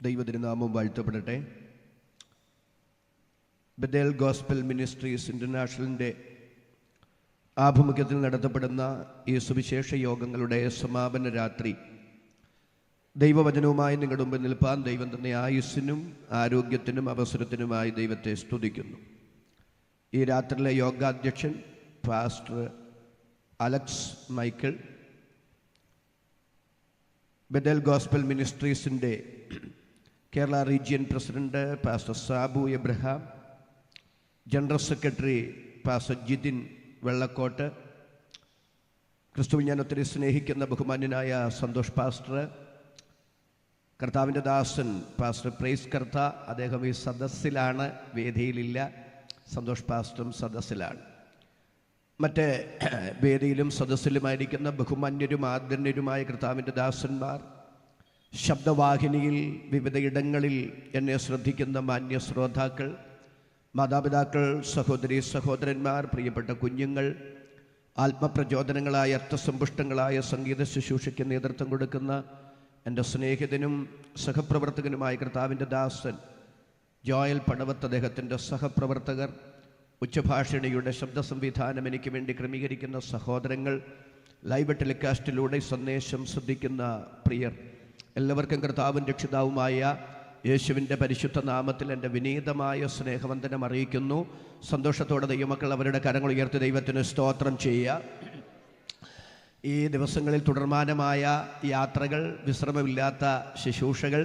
ദൈവതിരുനാമം വാഴ്ത്തപ്പെടട്ടെ. Bethel gospel ministries ഇൻ്റർനാഷണലിൻ്റെ ആഭിമുഖ്യത്തിൽ നടത്തപ്പെടുന്ന ഈ സുവിശേഷ യോഗങ്ങളുടെ സമാപന രാത്രി ദൈവവചനവുമായി നിങ്ങളുടെ മുമ്പിൽ നിൽപ്പാൻ ദൈവം തന്നെ ആയുസ്സിനും ആരോഗ്യത്തിനും അവസരത്തിനുമായി ദൈവത്തെ സ്തുതിക്കുന്നു. ഈ രാത്രിയിലെ യോഗാധ്യക്ഷൻ pastor Alex Michael, Bethel gospel മിനിസ്ട്രീസിൻ്റെ Kerala region president pastor Sabu Abraham, general secretary pastor Jithin Vellakkott, ക്രിസ്തുവിനെ ഞാൻ ഒത്തിരി സ്നേഹിക്കുന്ന ബഹുമാന്യനായ സന്തോഷ് പാസ്റ്റർ, കർത്താവിൻ്റെ ദാസൻ പാസ്റ്റർ പ്രൈസ് കർത്ത, അദ്ദേഹം ഈ സദസ്സിലാണ്, വേദിയിലില്ല. സന്തോഷ് പാസ്റ്ററും സദസ്സിലാണ്. മറ്റ് വേദിയിലും സദസ്സിലുമായിരിക്കുന്ന ബഹുമാന്യരും ആദരണീയരുമായ കർത്താവിൻ്റെ ദാസന്മാർ, ശബ്ദവാഹിനിയിൽ വിവിധയിടങ്ങളിൽ എന്നെ ശ്രദ്ധിക്കുന്ന മാന്യ ശ്രോതാക്കൾ, മാതാപിതാക്കൾ, സഹോദരി സഹോദരന്മാർ, പ്രിയപ്പെട്ട കുഞ്ഞുങ്ങൾ, ആത്മപ്രചോദനങ്ങളായ അർത്ഥസമ്പുഷ്ടങ്ങളായ സംഗീത ശുശ്രൂഷയ്ക്ക് നേതൃത്വം കൊടുക്കുന്ന എൻ്റെ സ്നേഹിതനും സഹപ്രവർത്തകനുമായ കർത്താവിൻ്റെ ദാസൻ ജോയൽ പടവത്ത്, അദ്ദേഹത്തിൻ്റെ സഹപ്രവർത്തകർ, ഉച്ചഭാഷിണിയുടെ ശബ്ദ സംവിധാനം എനിക്ക് വേണ്ടി ക്രമീകരിക്കുന്ന സഹോദരങ്ങൾ, ലൈവ് ടെലികാസ്റ്റിലൂടെ സന്ദേശം ശ്രദ്ധിക്കുന്ന പ്രിയർ, എല്ലാവർക്കും കർത്താവും രക്ഷിതാവുമായ യേശുവിൻ്റെ പരിശുദ്ധ നാമത്തിൽ എൻ്റെ വിനീതമായ സ്നേഹവന്ദനം അറിയിക്കുന്നു. സന്തോഷത്തോടെ ദൈവമക്കൾ അവരുടെ കരങ്ങൾ ഉയർത്തി ദൈവത്തിന് സ്തോത്രം ചെയ്യുക. ഈ ദിവസങ്ങളിൽ തുടർമാനമായ യാത്രകൾ, വിശ്രമമില്ലാത്ത ശുശ്രൂഷകൾ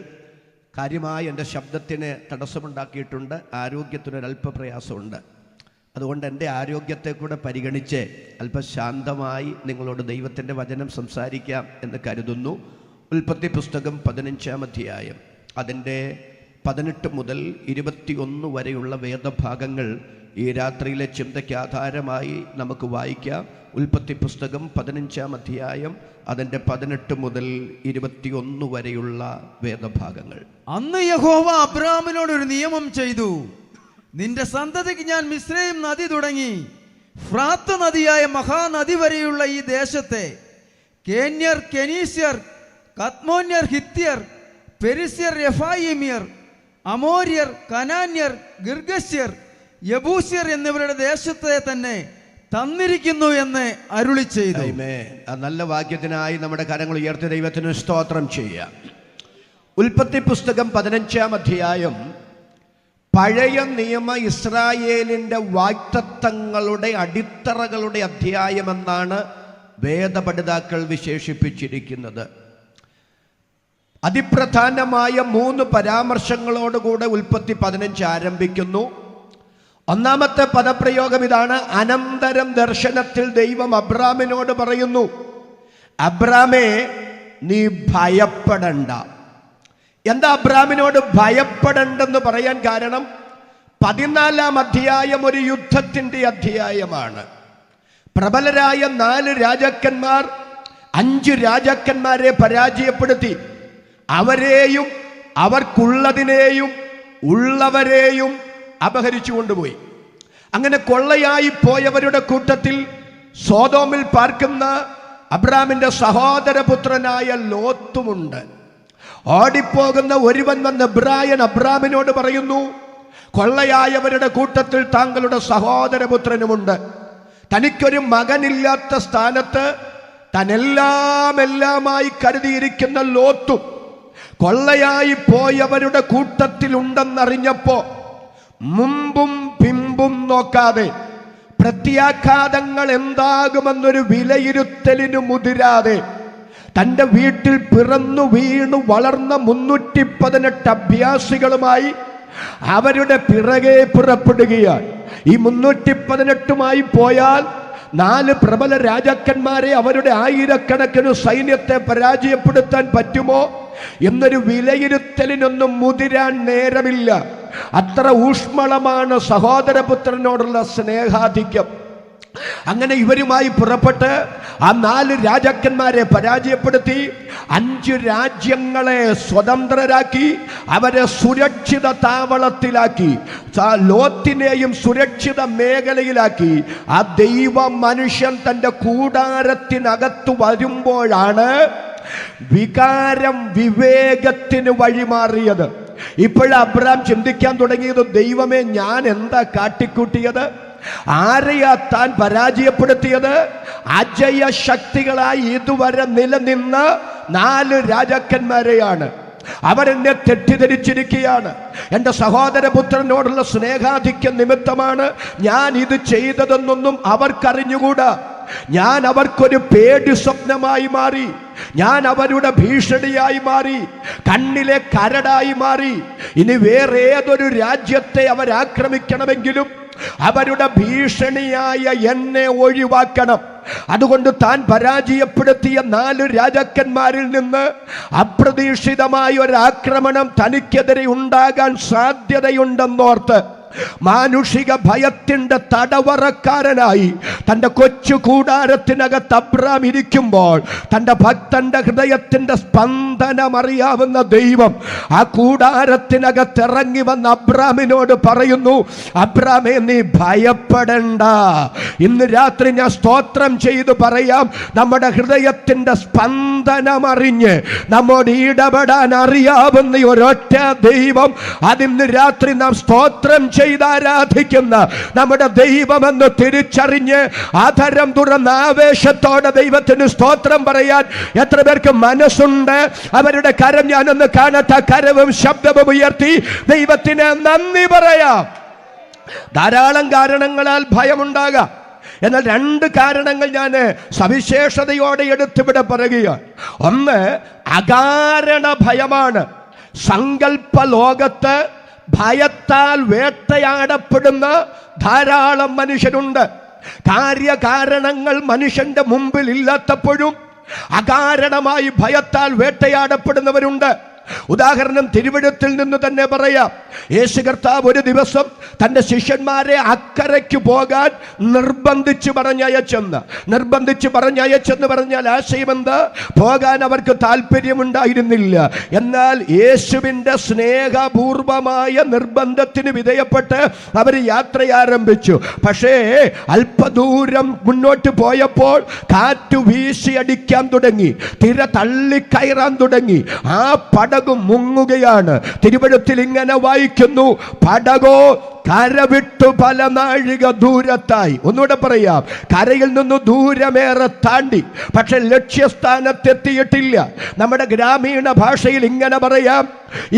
കാര്യമായി എൻ്റെ ശബ്ദത്തിന് തടസ്സമുണ്ടാക്കിയിട്ടുണ്ട്. ആരോഗ്യത്തിനൊരല്പപ്രയാസമുണ്ട്. അതുകൊണ്ട് എൻ്റെ ആരോഗ്യത്തെ കൂടെ പരിഗണിച്ച് അല്പം ശാന്തമായി നിങ്ങളോട് ദൈവത്തിൻ്റെ വചനം സംസാരിക്കാം എന്ന് കരുതുന്നു. ഉൽപ്പത്തി പുസ്തകം 15-ാം അധ്യായം അതിൻ്റെ 18 മുതൽ 21 വരെയുള്ള വേദഭാഗങ്ങൾ ഈ രാത്രിയിലെ ചിന്തയ്ക്ക് ആധാരമായി നമുക്ക് വായിക്കാം. ഉൽപ്പത്തി പുസ്തകം 15-ാം അധ്യായം അതിൻ്റെ 18 മുതൽ 21 വരെയുള്ള വേദഭാഗങ്ങൾ. അന്ന് യഹോവ അബ്രാമിനോട് ഒരു നിയമം ചെയ്തു. നിന്റെ സന്തതിക്ക് ഞാൻ മിസ്രയീം നദി തുടങ്ങി ഫ്രാത്ത് നദിയായ മഹാനദി വരെയുള്ള ഈ ദേശത്തെ കേന്യർ, കെനീസ്യർ, കത്മോന്യർ, ഹിത്യർ, പെരിസ്യർ, എഫായിമ്യർ, അമോര്യർ, കനാന്യർ, ഗിർഗസ്യർ, യബൂസ്യർ എന്നിവരുടെ ദേശത്തെ തന്നെ തന്നിരിക്കുന്നു എന്ന് അരുളി ചെയ്തു. ആ നല്ല വാക്യത്തിനായി നമ്മുടെ കരങ്ങൾ ഉയർത്തി ദൈവത്തിന് സ്തോത്രം ചെയ്യാം. ഉൽപ്പത്തി പുസ്തകം 15-ാം അധ്യായം പഴയ നിയമ ഇസ്രായേലിൻ്റെ വാഗ്ദത്തങ്ങളുടെ അടിത്തറകളുടെ അധ്യായമെന്നാണ് വേദപണ്ഡിതാക്കൾ വിശേഷിപ്പിച്ചിരിക്കുന്നത്. അതിപ്രധാനമായ 3 പരാമർശങ്ങളോടുകൂടെ ഉൽപ്പത്തി 15 ആരംഭിക്കുന്നു. ഒന്നാമത്തെ പദപ്രയോഗം ഇതാണ്: അനന്തരം ദർശനത്തിൽ ദൈവം അബ്രാമിനോട് പറയുന്നു, അബ്രാമേ, നീ ഭയപ്പെടണ്ട. എന്താ അബ്രാമിനോട് ഭയപ്പെടണ്ടെന്ന് പറയാൻ കാരണം? 14-ാം അധ്യായം ഒരു യുദ്ധത്തിൻ്റെ അധ്യായമാണ്. പ്രബലരായ 4 രാജാക്കന്മാർ 5 രാജാക്കന്മാരെ പരാജയപ്പെടുത്തി അവരെയും അവർക്കുള്ളതിനെയും ഉള്ളവരെയും അപഹരിച്ചു കൊണ്ടുപോയി. അങ്ങനെ കൊള്ളയായി പോയവരുടെ കൂട്ടത്തിൽ സോദോമിൽ പാർക്കുന്ന അബ്രാമിൻ്റെ സഹോദരപുത്രനായ ലോത്തുമുണ്ട്. ഓടിപ്പോകുന്ന ഒരുവൻ വന്ന് അബ്രാമിനോട് പറയുന്നു, കൊള്ളയായവരുടെ കൂട്ടത്തിൽ താങ്കളുടെ സഹോദരപുത്രനുമുണ്ട്. തനിക്കൊരു മകനില്ലാത്ത സ്ഥാനത്ത് എല്ലാമായി കരുതിയിരിക്കുന്ന ലോത്തും കൊള്ളയായി പോയവരുടെ കൂട്ടത്തിലുണ്ടെന്നറിഞ്ഞപ്പോ മുമ്പും പിമ്പും നോക്കാതെ പ്രത്യാഘാതങ്ങൾ എന്താകുമെന്നൊരു വിലയിരുത്തലിന് മുതിരാതെ തൻ്റെ വീട്ടിൽ പിറന്നു വീണു വളർന്ന 318 അഭ്യാസികളുമായി അവരുടെ പിറകെ പുറപ്പെടുകയാണ്. ഈ 318മായി പോയാൽ 4 പ്രബല രാജാക്കന്മാരെ, അവരുടെ ആയിരക്കണക്കിന് സൈന്യത്തെ പരാജയപ്പെടുത്താൻ പറ്റുമോ എന്നൊരു വിലയിരുത്തലിനൊന്നും മുതിരാൻ നേരമില്ല. അത്ര ഊഷ്മളമാണ് സഹോദരപുത്രനോടുള്ള സ്നേഹാധിക്യം. അങ്ങനെ ഇവരുമായി പുറപ്പെട്ട് ആ 4 രാജാക്കന്മാരെ പരാജയപ്പെടുത്തി 5 രാജ്യങ്ങളെ സ്വതന്ത്രരാക്കി അവരെ സുരക്ഷിത താവളത്തിലാക്കി, ലോത്തിനെയും സുരക്ഷിത മേഖലയിലാക്കി. ആ ദൈവ മനുഷ്യൻ തൻ്റെ കൂടാരത്തിനകത്ത് വരുമ്പോഴാണ് വികാരം വിവേകത്തിന് വഴിമാറിയത്. ഇപ്പോഴും അബ്രാം ചിന്തിക്കാൻ തുടങ്ങിയത്, ദൈവമേ ഞാൻ എന്താ കാട്ടിക്കൂട്ടിയത്? ആരെയാ താൻ പരാജയപ്പെടുത്തിയത്? അജയ ശക്തികളായി ഇതുവരെ നിലനിന്ന 4 രാജാക്കന്മാരെയാണ്. അവരെന്നെ തെറ്റിദ്ധരിച്ചിരിക്കുകയാണ്. എൻ്റെ സഹോദരപുത്രനോടുള്ള സ്നേഹാധിക്യ നിമിത്തമാണ് ഞാൻ ഇത് ചെയ്തതെന്നൊന്നും അവർക്കറിഞ്ഞുകൂടാ. ഞാൻ അവർക്കൊരു പേടി സ്വപ്നമായി മാറി. ഞാൻ അവരുടെ ഭീഷണിയായി മാറി, കണ്ണിലെ കരടായി മാറി. ഇനി വേറെ ഏതൊരു രാജ്യത്തെ അവരാക്രമിക്കണമെങ്കിലും അവരുടെ ഭീഷണിയായ എന്നെ ഒഴിവാക്കണം. അതുകൊണ്ട് താൻ പരാജയപ്പെടുത്തിയ 4 രാജാക്കന്മാരിൽ നിന്ന് അപ്രതീക്ഷിതമായ ഒരു ആക്രമണം തനിക്കെതിരെ ഉണ്ടാകാൻ സാധ്യതയുണ്ടെന്നോർത്ത് മാനുഷിക ഭയത്തിന്റെ തടവറക്കാരനായി തൻ്റെ കൊച്ചു കൂടാരത്തിനകത്ത് അബ്രാം ഇരിക്കുമ്പോൾ തൻ്റെ ഭക്തന്റെ ഹൃദയത്തിന്റെ സ്പന്ദനം അറിയാവുന്ന ദൈവം ആ കൂടാരത്തിനകത്ത് ഇറങ്ങി വന്ന അബ്രാമിനോട് പറയുന്നു, അബ്രാമേ നീ ഭയപ്പെടണ്ട. ഇന്ന് രാത്രി ഞാൻ സ്തോത്രം ചെയ്തു പറയാം, നമ്മുടെ ഹൃദയത്തിന്റെ സ്പന്ദനം അറിഞ്ഞ് നമ്മോട് ഇടപെടാൻ അറിയാവുന്ന ഒരൊറ്റ ദൈവം, അതിന്ന് രാത്രി നാം സ്തോത്രം ചെയ്താരാധിക്കുന്ന നമ്മുടെ ദൈവമെന്ന് തിരിച്ചറിഞ്ഞ് ആധരം തുറന്ന ആവേശത്തോടെ ദൈവത്തിന് സ്തോത്രം പറയാൻ എത്ര പേർക്ക് മനസ്സുണ്ട്? അവരുടെ കരം ഞാനൊന്ന് കാണട്ടെ. കരവും ശബ്ദവും ഉയർത്തി ദൈവത്തിന് നന്ദി പറയാം. ധാരാളം കാരണങ്ങളാൽ ഭയമുണ്ടാകാം. എന്നാൽ 2 കാരണങ്ങൾ ഞാൻ സവിശേഷതയോടെ എടുത്തിവിടെ പറയുകയാണ്. ഒന്ന്, അകാരണ ഭയമാണ്. സങ്കല്പ ലോകത്ത് ഭയത്താൽ വേട്ടയാടപ്പെടുന്ന ധാരാളം മനുഷ്യരുണ്ട്. കാര്യകാരണങ്ങൾ മനുഷ്യന്റെ മുമ്പിൽ ഇല്ലാത്തപ്പോഴും അകാരണമായി ഭയത്താൽ വേട്ടയാടപ്പെടുന്നവരുണ്ട്. ഉദാഹരണം തിരുവെഴുത്തിൽ നിന്ന് തന്നെ പറയാം. യേശു കർത്താവ് ഒരു ദിവസം തൻ്റെ ശിഷ്യന്മാരെ അക്കരയ്ക്ക് പോകാൻ നിർബന്ധിച്ച് പറഞ്ഞയച്ചെന്ന് പറഞ്ഞാൽ ആശയമെന്താ? പോകാൻ അവർക്ക് താല്പര്യമുണ്ടായിരുന്നില്ല. എന്നാൽ യേശുവിൻ്റെ സ്നേഹപൂർവമായ നിർബന്ധത്തിന് വിധേയപ്പെട്ട് അവർ യാത്ര ആരംഭിച്ചു. പക്ഷേ അല്പദൂരം മുന്നോട്ട് പോയപ്പോൾ കാറ്റ് വീശി അടിക്കാൻ തുടങ്ങി, തിര തള്ളിക്കയറാൻ തുടങ്ങി. ആ പടക് മുങ്ങുകയാണ്. തിരുവെഴുത്തിൽ ഇങ്ങനെ വായിക്കുന്നു, പടകോ കരവിട്ടു പല നാഴിക ദൂരത്തായി. ഒന്നുകൂടെ പറയാം, കരയിൽ നിന്ന് ദൂരമേറെ താണ്ടി, പക്ഷെ ലക്ഷ്യസ്ഥാനത്തെത്തിയിട്ടില്ല. നമ്മുടെ ഗ്രാമീണ ഭാഷയിൽ ഇങ്ങനെ പറയാം,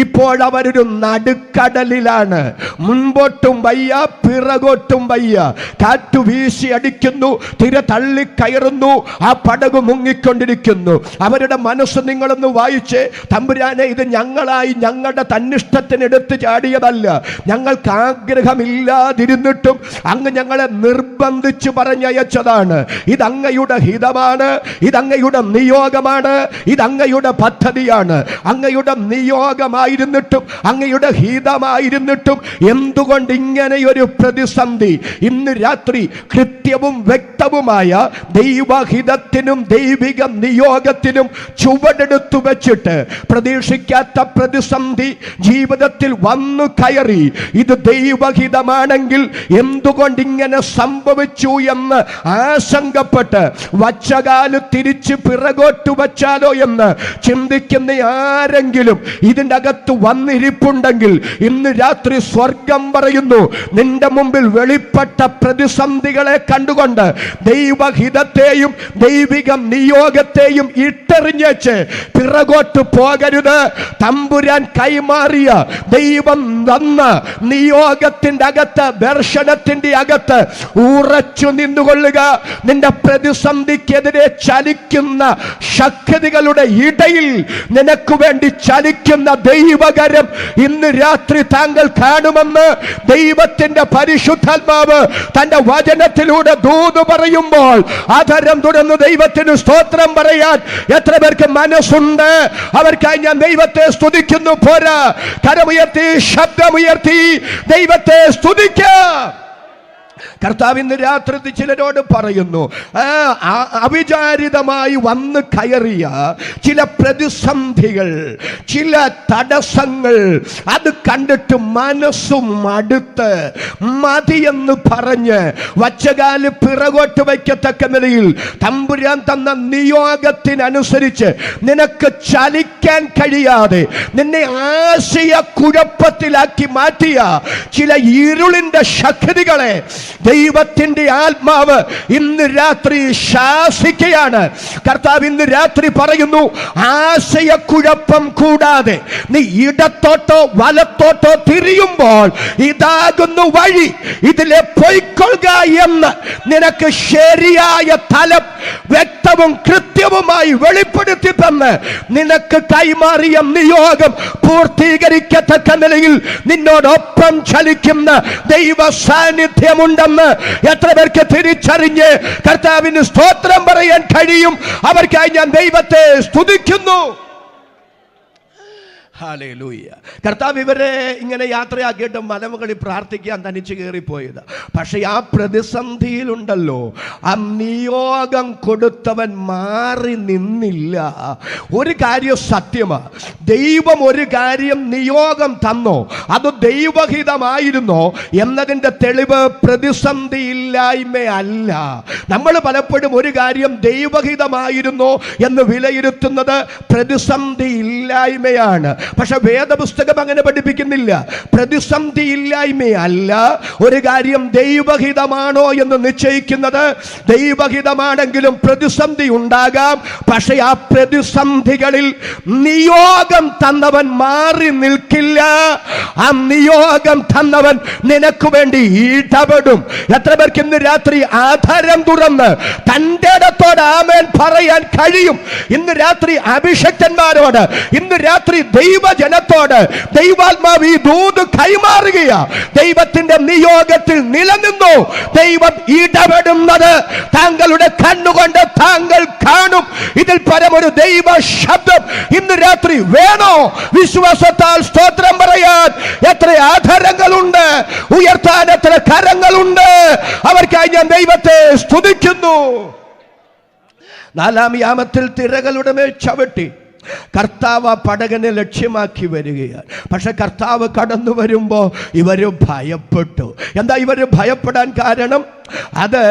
ഇപ്പോഴവരൊരു നടുക്കടലിലാണ്. മുൻപോട്ടും വയ്യ, പിറകോട്ടും വയ്യ. കാറ്റു വീശി അടിക്കുന്നു, തിര തള്ളിക്കയറുന്നു, ആ പടക് മുങ്ങിക്കൊണ്ടിരിക്കുന്നു. അവരുടെ മനസ്സ് നിങ്ങളൊന്ന് വായിച്ച്, തമ്പുരാനെ ഇത് ഞങ്ങളായി ഞങ്ങളുടെ തന്നിഷ്ടത്തിന് എടുത്ത് ചാടിയതല്ല, ഞങ്ങൾക്ക് ആഗ്രഹമില്ലാതിരുന്നിട്ടും അങ്ങ് ഞങ്ങളെ നിർബന്ധിച്ച് പറഞ്ഞയച്ചതാണ്. ഇതങ്ങയുടെ ഹിതമാണ്, ഇതങ്ങയുടെ നിയോഗമാണ്, ഇതങ്ങയുടെ പദ്ധതിയാണ്. അങ്ങയുടെ നിയോഗമായിരുന്നിട്ടും അങ്ങയുടെ ഹിതമായിരുന്നിട്ടും എന്തുകൊണ്ട് ഇങ്ങനെയൊരു പ്രതിസന്ധി? ഇന്ന് രാത്രി കൃത്യവും വ്യക്തവുമായ ദൈവഹിതത്തിനും ദൈവിക നിയോഗത്തിനും ചുവടെടുത്തു വെച്ചിട്ട് പ്രതീക്ഷിക്കാത്ത പ്രതിസന്ധി ജീവിതത്തിൽ വന്നു കയറി. ഇത് ദൈവഹിതമാണെങ്കിൽ എന്തുകൊണ്ട് ഇങ്ങനെ സംഭവിച്ചു എന്ന് ആശങ്കപ്പെട്ട് വച്ചകാല് തിരിച്ച് പിറകോട്ട് വച്ചാലോ എന്ന് ചിന്തിക്കുന്ന ആരെങ്കിലും ഇതിൻ്റെ അകത്ത് വന്നിരിപ്പുണ്ടെങ്കിൽ ഇന്ന് രാത്രി സ്വർഗം പറയുന്നു, നിന്റെ മുമ്പിൽ വെളിപ്പെട്ട പ്രതിസന്ധികളെ കണ്ടുകൊണ്ട് ദൈവഹിതത്തെയും ദൈവിക നിയോഗത്തെയും ഇട്ടെറിഞ്ഞേച്ച് പിറകോട്ട് പോകരുത്. തമ്പുരാൻ കൈമാറിയ ദൈവം തന്ന നിയോഗത്തിന്റെ അകത്ത്, ദർശനത്തിന്റെ അകത്ത് ഉറച്ചു നിന്നുകൊള്ളുക. നിന്റെ പ്രതിസന്ധിക്കെതിരെ ചലിക്കുന്ന ശക്തികളുടെ ഇടയിൽ നിനക്ക് വേണ്ടി ചലിക്കുന്ന ദൈവകരം ഇന്ന് രാത്രി താങ്കൾ കാണുമെന്ന് ദൈവത്തിന്റെ പരിശുദ്ധാത്മാവ് തന്റെ വചനത്തിലൂടെ ദൂത് പറയുമ്പോൾ ആധാരം തുറന്ന് ദൈവത്തിന് സ്തോത്രം പറയാൻ എത്ര പേർക്ക് മനസ്സുണ്ട്? അവർക്കായി ഞാൻ ദൈവത്തെ സ്തുതിക്കുന്നു. പോരാ, കരമുയർത്തി ശബ്ദമുയർത്തി ദൈവത്തെ സ്തുതിക്കാം. കർത്താവ് ഇന്ന് രാത്രി ചിലരോട് പറയുന്നു, അവിചാരിതമായി വന്ന് കയറിയ ചില പ്രതിസന്ധികൾ, ചില തടസ്സങ്ങൾ, അത് കണ്ടിട്ട് മനസ്സും മടുത്ത് മതിയെന്ന് പറഞ്ഞ് വച്ചകാല് പിറകോട്ട് വയ്ക്കത്തക്ക നിലയിൽ തമ്പുരാൻ തന്ന നിയോഗത്തിനനുസരിച്ച് നിനക്ക് ചലിക്കാൻ കഴിയാതെ നിന്നെ ആശയ കുഴപ്പത്തിലാക്കി മാറ്റിയ ചില ഇരുളിന്റെ ശക്തികളെ ദൈവത്തിന്റെ ആത്മാവ് ഇന്ന് രാത്രി ശാസിക്കുകയാണ്. കർത്താവ് ഇന്ന് രാത്രി പറയുന്നു, ആശയക്കുഴപ്പം കൂടാതെ നീ ഇടത്തോട്ടോ വലത്തോട്ടോ തിരിയുമ്പോൾ ഇതാകുന്നു വഴി, ഇതിലെ പൊയ്ക്കൊള്ളുക എന്ന് നിനക്ക് ശരിയായ തലം വ്യക്തവും കൃത്യവുമായി വെളിപ്പെടുത്തി തന്ന് നിനക്ക് കൈമാറിയ നിയോഗം പൂർത്തീകരിക്കത്തക്ക നിലയിൽ നിന്നോടൊപ്പം ചലിക്കുന്ന ദൈവ സാന്നിധ്യമുണ്ടെന്ന് എത്ര പേർക്ക് തിരിച്ചറിഞ്ഞ് കർത്താവിന് സ്തോത്രം പറയാൻ കഴിയും? അവർക്കായി ഞാൻ ദൈവത്തെ സ്തുതിക്കുന്നു. ഹല്ലേലൂയ. കർത്താവ് ഇവരെ ഇങ്ങനെ യാത്രയാക്കിയിട്ട് മലമുകളിൽ പ്രാർത്ഥിക്കാൻ തനിച്ച് കയറിപ്പോയത്. പക്ഷെ ആ പ്രതിസന്ധിയിലുണ്ടല്ലോ, ആ നിയോഗം കൊടുത്തവൻ മാറി നിന്നില്ല. ഒരു കാര്യം സത്യമാണ്, ദൈവം ഒരു കാര്യം നിയോഗം തന്നോ അത് ദൈവഹിതമായിരുന്നോ എന്നതിൻ്റെ തെളിവ് പ്രതിസന്ധിയില്ലായ്മയല്ല. നമ്മൾ പലപ്പോഴും ഒരു കാര്യം ദൈവഹിതമായിരുന്നോ എന്ന് വിലയിരുത്തുന്നത് പ്രതിസന്ധിയില്ലായ്മയാണ്. പക്ഷെ വേദപുസ്തകം അങ്ങനെ പഠിപ്പിക്കുന്നില്ല. പ്രതിസന്ധി ഇല്ലായ്മയല്ല, ഒരു കാര്യം ദൈവഹിതമാണോ എന്ന് നിശ്ചയിക്കുന്നത്. ദൈവഹിതമാണെങ്കിലും പ്രതിസന്ധി ഉണ്ടാകാം. പക്ഷെ ആ പ്രതിസന്ധികളിൽ നിയോഗം തന്നവൻ മാറി നിൽക്കില്ല. ആ നിയോഗം തന്നവൻ നിനക്ക് വേണ്ടി ഇടപെടും. എത്ര പേർക്ക് ഇന്ന് രാത്രി ആധാരം തുറന്ന് തൻ്റെ ഇടത്തോട് ആമേൻ പറയാൻ കഴിയും? ഇന്ന് രാത്രി അഭിഷക്തന്മാരോട്, ഇന്ന് രാത്രി ദൈവജനത്തോട് ദൈവാത്മാവ് ഈ ദൂത് കൈമാറുകയാ. ദൈവത്തിന്റെ നിയോഗത്തിൽ നിലനിന്നു. ദൈവം ഇടപെടുന്നത് താങ്കളുടെ കണ്ണുകൊണ്ട് താങ്കൾ കാണും. ഇതിൽ പരമൊരു ദൈവ ശബ്ദം ഇന്ന് രാത്രി വേണോ? വിശ്വാസത്താൽ സ്തോത്രം പറയാൻ എത്ര ആധാരങ്ങളുണ്ട്, ഉയർത്താൻ എത്ര കരങ്ങളുണ്ട്. അവർക്കായി ഞാൻ ദൈവത്തെ സ്തുതിക്കുന്നു. 4-ാം യാമത്തിൽ തിരകളുടെ മേൽ ചവിട്ടി കർത്താവ് പടകനെ ലക്ഷ്യമാക്കി വരികയാണ്. പക്ഷെ കർത്താവ് കടന്നു വരുമ്പോൾ ഇവര് ഭയപ്പെട്ടു. എന്താ ഇവര് ഭയപ്പെടാൻ കാരണം? അത്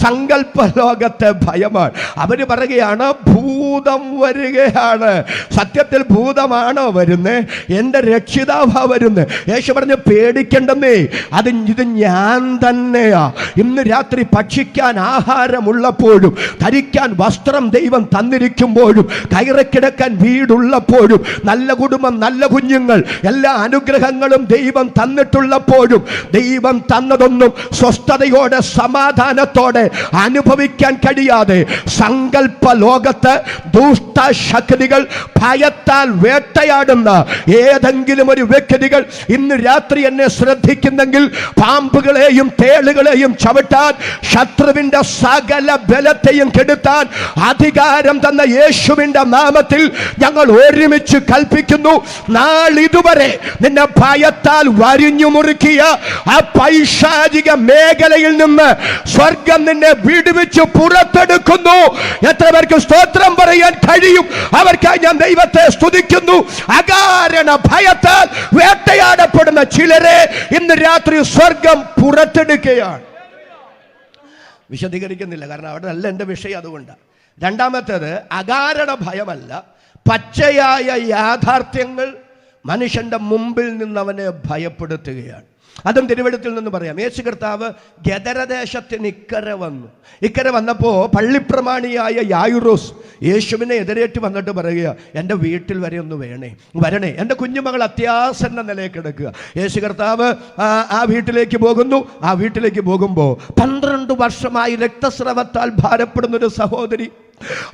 സങ്കല്പ ലോകത്തെ ഭയമാണ്. അവര് പറയുകയാണ്, ഭൂതം വരികയാണ്. സത്യത്തിൽ ഭൂതമാണോ വരുന്നത്? എൻ്റെ രക്ഷിതാവാ വരുന്നത്. യേശു പറഞ്ഞു, പേടിക്കണ്ടെന്നേ, ഇത് ഞാൻ തന്നെയാ. ഇന്ന് രാത്രി ഭക്ഷിക്കാൻ ആഹാരമുള്ളപ്പോഴും, ധരിക്കാൻ വസ്ത്രം ദൈവം തന്നിരിക്കുമ്പോഴും, കയറിക്കിടക്കാൻ വീടുള്ളപ്പോഴും, നല്ല കുടുംബം, നല്ല കുഞ്ഞുങ്ങൾ, എല്ലാ അനുഗ്രഹങ്ങളും ദൈവം തന്നിട്ടുള്ളപ്പോഴും ദൈവം തന്നതൊന്നും സ്വസ്ഥതയോ സമാധാനത്തോടെ അനുഭവിക്കാൻ കഴിയാതെ സങ്കല്പ ലോകത്ത് ദുഷ്ടശക്തികൾ ഭയത്താൽ വേട്ടയാടുന്ന ഏതെങ്കിലും ഒരു വ്യക്തികൾ ഇന്ന് രാത്രി എന്നെ ശ്രദ്ധിക്കുന്നെങ്കിൽ, പാമ്പുകളെയും തേളുകളെയും ചവിട്ടാൻ, ശത്രുവിന്റെ സകല ബലത്തെയും കെടുത്താൻ അധികാരം തന്ന യേശുവിന്റെ നാമത്തിൽ ഞങ്ങൾ ഒരുമിച്ച് കൽപ്പിക്കുന്നു. നാളിതുവരെ നിന്നെ ഭയത്താൽ വരിഞ്ഞു മുറുക്കിയ ആ പൈശാചിക മേഖലയിൽ നിന്ന് സ്വർഗം നിന്നെ വിടുവിച്ച് പുറത്തെടുക്കുന്നു. എത്ര പേർക്ക് സ്തോത്രം പറയാൻ കഴിയും? അവർക്കായി ഞാൻ ദൈവത്തെ സ്തുതിക്കുന്നു. അകാരണ ഭയത്താൽ വേട്ടയാടപ്പെടുന്ന ചിലരെ ഇന്ന് രാത്രി സ്വർഗം പുറത്തെടുക്കുകയാണ്. വിശദീകരിക്കുന്നില്ല, കാരണം അവിടെ അല്ല എൻ്റെ വിഷയം. അതുകൊണ്ടാണ്. രണ്ടാമത്തേത്, അകാരണ ഭയമല്ല, പച്ചയായ യാഥാർത്ഥ്യങ്ങൾ മനുഷ്യന്റെ മുമ്പിൽ നിന്ന് അവനെ ഭയപ്പെടുത്തുകയാണ്. അതും തിരുവെഴുത്തിൽ നിന്ന് പറയാം. യേശു കർത്താവ് ഗദരദേശത്തിന് ഇക്കരെ വന്നപ്പോൾ പള്ളിപ്രമാണിയായ യായിറോസ് യേശുവിനെ എതിരേറ്റ് വന്നിട്ട് പറയുക, എൻ്റെ വീട്ടിൽ വരെ ഒന്ന് വരണേ, എൻ്റെ കുഞ്ഞുമകൾ അത്യാസന്ന നിലയിൽ കിടക്കുക. യേശു കർത്താവ് ആ വീട്ടിലേക്ക് പോകുന്നു. ആ വീട്ടിലേക്ക് പോകുമ്പോൾ 12 വർഷമായി രക്തസ്രവത്താൽ ഭാരപ്പെടുന്നൊരു സഹോദരി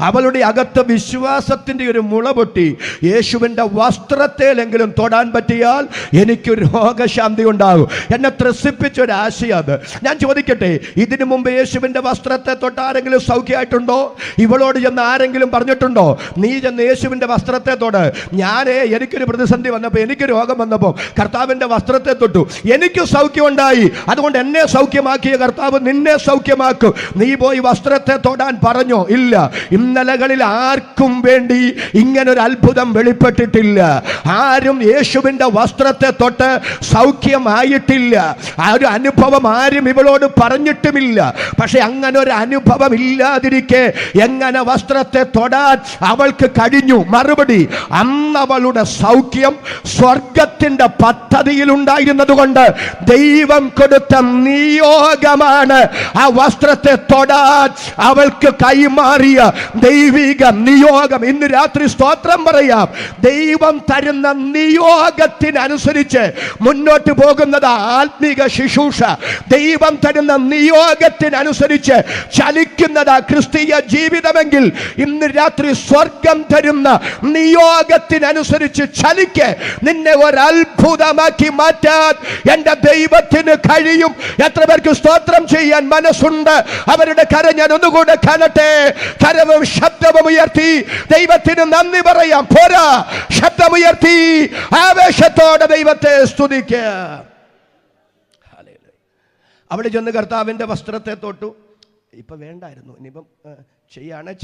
അവളുടെ അകത്ത് വിശ്വാസത്തിൻ്റെ ഒരു മുള പൊട്ടി. യേശുവിൻ്റെ വസ്ത്രത്തേലെങ്കിലും തൊടാൻ പറ്റിയാൽ എനിക്ക് രോഗശാന്തി ഉണ്ടാകും. എന്നെ ത്രസിപ്പിച്ചൊരാശയം അത്. ഞാൻ ചോദിക്കട്ടെ, ഇതിനു മുമ്പ് യേശുവിൻ്റെ വസ്ത്രത്തെ തൊട്ടാരെങ്കിലും സൗഖ്യമായിട്ടുണ്ടോ? ഇവളോട് ചെന്ന് ആരെങ്കിലും പറഞ്ഞിട്ടുണ്ടോ നീ ചെന്ന് യേശുവിൻ്റെ വസ്ത്രത്തെ തൊട്? എനിക്കൊരു പ്രതിസന്ധി വന്നപ്പോൾ, എനിക്ക് രോഗം വന്നപ്പോൾ കർത്താവിൻ്റെ വസ്ത്രത്തെ തൊട്ടു, എനിക്ക് സൗഖ്യമുണ്ടായി. അതുകൊണ്ട് എന്നെ സൗഖ്യമാക്കിയ കർത്താവ് നിന്നെ സൗഖ്യമാക്കും. നീ പോയി വസ്ത്രത്തെ തൊടാൻ പറഞ്ഞോ? ഇല്ല. ഇന്നലകളിൽ ആർക്കും വേണ്ടി ഇങ്ങനൊരു അത്ഭുതം വെളിപ്പെട്ടിട്ടില്ല. ആരും യേശുവിൻ്റെ വസ്ത്രത്തെ തൊട്ട് സൗഖ്യമായിട്ടില്ല. ആ ഒരു അനുഭവം ആരും ഇവളോട് പറഞ്ഞിട്ടുമില്ല. പക്ഷെ അങ്ങനെ ഒരു അനുഭവം ഇല്ലാതിരിക്കെ എങ്ങനെ വസ്ത്രത്തെ തൊടാൻ അവൾക്ക് കഴിഞ്ഞു? മറുപടി, അന്ന് അവളുടെ സൗഖ്യം സ്വർഗത്തിൻ്റെ പദ്ധതിയിൽ ഉണ്ടായിരുന്നത് കൊണ്ട് ദൈവം കൊടുത്ത നിയോഗമാണ്. ആ വസ്ത്രത്തെ തൊടാൻ അവൾക്ക് കൈമാറിയ ദൈവിക നിയോഗം. ഇന്ന് രാത്രി സ്തോത്രം പറയാം. ദൈവം തരുന്ന നിയോഗത്തിനനുസരിച്ച് മുന്നോട്ട് പോകുന്നത് ആത്മീക ശുശ്രൂഷ. ദൈവം തരുന്ന നിയോഗത്തിനനുസരിച്ച് ചലിക്കുന്നത് ക്രിസ്തീയ ജീവിതമെങ്കിൽ ഇന്ന് രാത്രി സ്വർഗം തരുന്ന നിയോഗത്തിനനുസരിച്ച് ചലിക്ക്. നിന്നെ ഒരത്ഭുതമാക്കി മാറ്റാൻ എൻ്റെ ദൈവത്തിന് കഴിയും. എത്ര പേർക്ക് സ്തോത്രം ചെയ്യാൻ മനസ്സുണ്ട്? അവരുടെ കരം ഞാൻ ഒന്നുകൂടെ കാണട്ടെ. കരവും ശബ്ദവും ഉയർത്തി ദൈവത്തിന് നന്ദി പറയാം. പോരാ, ശബ്ദമുയർത്തി ആവേശത്തോടെ ദൈവത്തെ സ്തുതിക്കുക. അവിടെ ചെന്ന് കർത്താവിൻ്റെ വസ്ത്രത്തെ തൊട്ടു. ഇപ്പം വേണ്ടായിരുന്നു, ഇനിയിപ്പം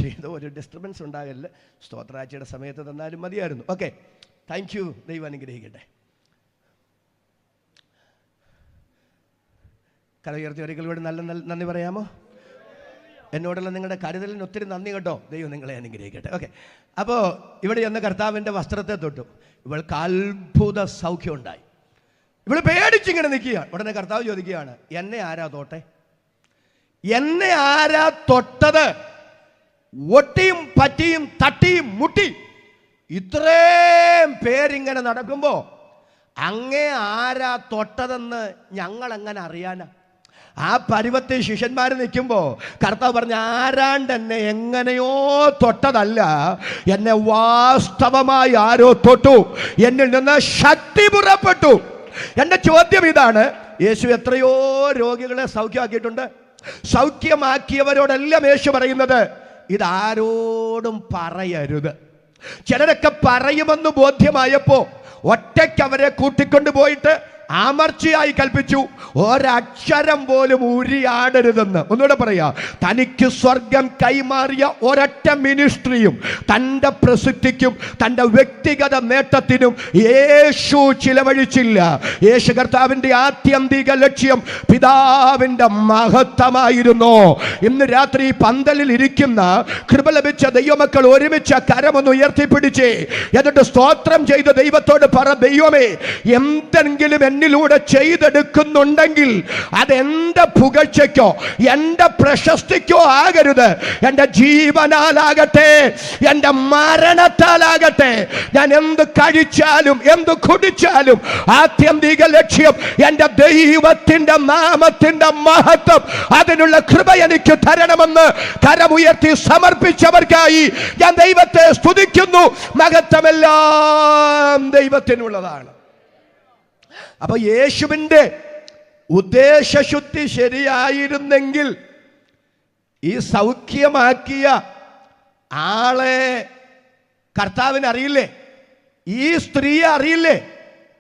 ചെയ്തോ, ഒരു ഡിസ്റ്റർബൻസ് ഉണ്ടാകില്ല. സ്തോത്രാഴ്ചയുടെ സമയത്ത് തന്നാലും മതിയായിരുന്നു. Okay, thank you. ദൈവം അനുഗ്രഹിക്കട്ടെ. കര ഉയർത്തി ഒരിക്കൽ നല്ല നന്ദി പറയാമോ? എന്നോടുള്ള നിങ്ങളുടെ കരുതലിന് ഒത്തിരി നന്ദി കേട്ടോ. ദൈവം നിങ്ങളെ അനുഗ്രഹിക്കട്ടെ. ഓക്കെ, അപ്പോൾ ഇവിടെ ചെന്ന് കർത്താവിൻ്റെ വസ്ത്രത്തെ തൊട്ടു. ഇവൾക്ക് അത്ഭുത സൗഖ്യം ഉണ്ടായി. ഇവള് പേടിച്ചിങ്ങനെ നിൽക്കുകയാണ്. ഉടനെ കർത്താവ് ചോദിക്കുകയാണ്, എന്നെ ആരാ തൊട്ടെ? എന്നെ ആരാ തൊട്ടത്? ഒട്ടിയും പറ്റിയും തട്ടിയും മുട്ടി ഇത്രയും പേരിങ്ങനെ നടക്കുമ്പോൾ അങ്ങേ ആരാ തൊട്ടതെന്ന് ഞങ്ങൾ എങ്ങനെ അറിയാനാ? ആ പരുവത്തിൽ ശിഷ്യന്മാർ നിൽക്കുമ്പോൾ കർത്താവ് പറഞ്ഞ, ആരാണ്ട് എന്നെ എങ്ങനെയോ തൊട്ടതല്ല, എന്നെ വാസ്തവമായി ആരോ തൊട്ടു, എന്നിൽ നിന്ന് ശക്തി പുറപ്പെട്ടു. എൻ്റെ ചോദ്യം ഇതാണ്, യേശു എത്രയോ രോഗികളെ സൗഖ്യമാക്കിയിട്ടുണ്ട്. സൗഖ്യമാക്കിയവരോടെല്ലാം യേശു പറയുന്നത്, ഇതാരോടും പറയരുത്. ചിലരൊക്കെ പറയുമെന്ന് ബോധ്യമായപ്പോൾ ഒറ്റയ്ക്ക് അവരെ കൂട്ടിക്കൊണ്ടു പോയിട്ട് അമർച്ചയായി കൽപ്പിച്ചു, ഒരക്ഷരം പോലും ഉരിയാടരുതെന്ന്. ഒന്നുകൂടെ പറയാ, തനിക്ക് സ്വർഗം കൈമാറിയ ഒരൊറ്റ മിനിസ്ട്രിയും തൻ്റെ പ്രസിദ്ധിക്കും തൻ്റെ വ്യക്തിഗത നേട്ടത്തിനും യേശു ചിലവഴിച്ചില്ല. യേശു കർത്താവിൻ്റെ ആത്യന്തിക ലക്ഷ്യം പിതാവിൻ്റെ മഹത്വമായിരുന്നു. ഇന്ന് രാത്രി പന്തലിൽ ഇരിക്കുന്ന കൃപ ലഭിച്ച ദൈവമക്കൾ ഒരുമിച്ച് കരമൊന്ന് ഉയർത്തിപ്പിടിച്ച് എന്നിട്ട് സ്തോത്രം ചെയ്ത് ദൈവത്തോട് പറ, ദൈവമേ, എന്തെങ്കിലും എന്നിലൂടെ ചെയ്തെടുക്കുന്നുണ്ടെങ്കിൽ അതെന്റെ പുകഴ്ചയ്ക്കോ എൻ്റെ പ്രശസ്തിക്കോ ആകരുത്. എൻ്റെ ജീവനാലാകട്ടെ, എൻ്റെ മരണത്താലാകട്ടെ, ഞാൻ എന്ത് കഴിച്ചാലും എന്ത് കുടിച്ചാലും ആത്യന്തിക ലക്ഷ്യം എൻ്റെ ദൈവത്തിൻ്റെ നാമത്തിൻ്റെ മഹത്വം, അതിനുള്ള കൃപ എനിക്ക് തരണമെന്ന് കരമുയർത്തി സമർപ്പിച്ചവർക്കായി ഞാൻ ദൈവത്തെ സ്തുതിക്കുന്നു. മഹത്വമെല്ലാം ദൈവത്തിനുള്ളതാണ്. അപ്പൊ യേശുവിൻ്റെ ഉദ്ദേശശുദ്ധി ശരിയായിരുന്നെങ്കിൽ ഈ സൗഖ്യമാക്കിയ ആളെ കർത്താവിന് അറിയില്ലേ? ഈ സ്ത്രീയെ അറിയില്ലേ?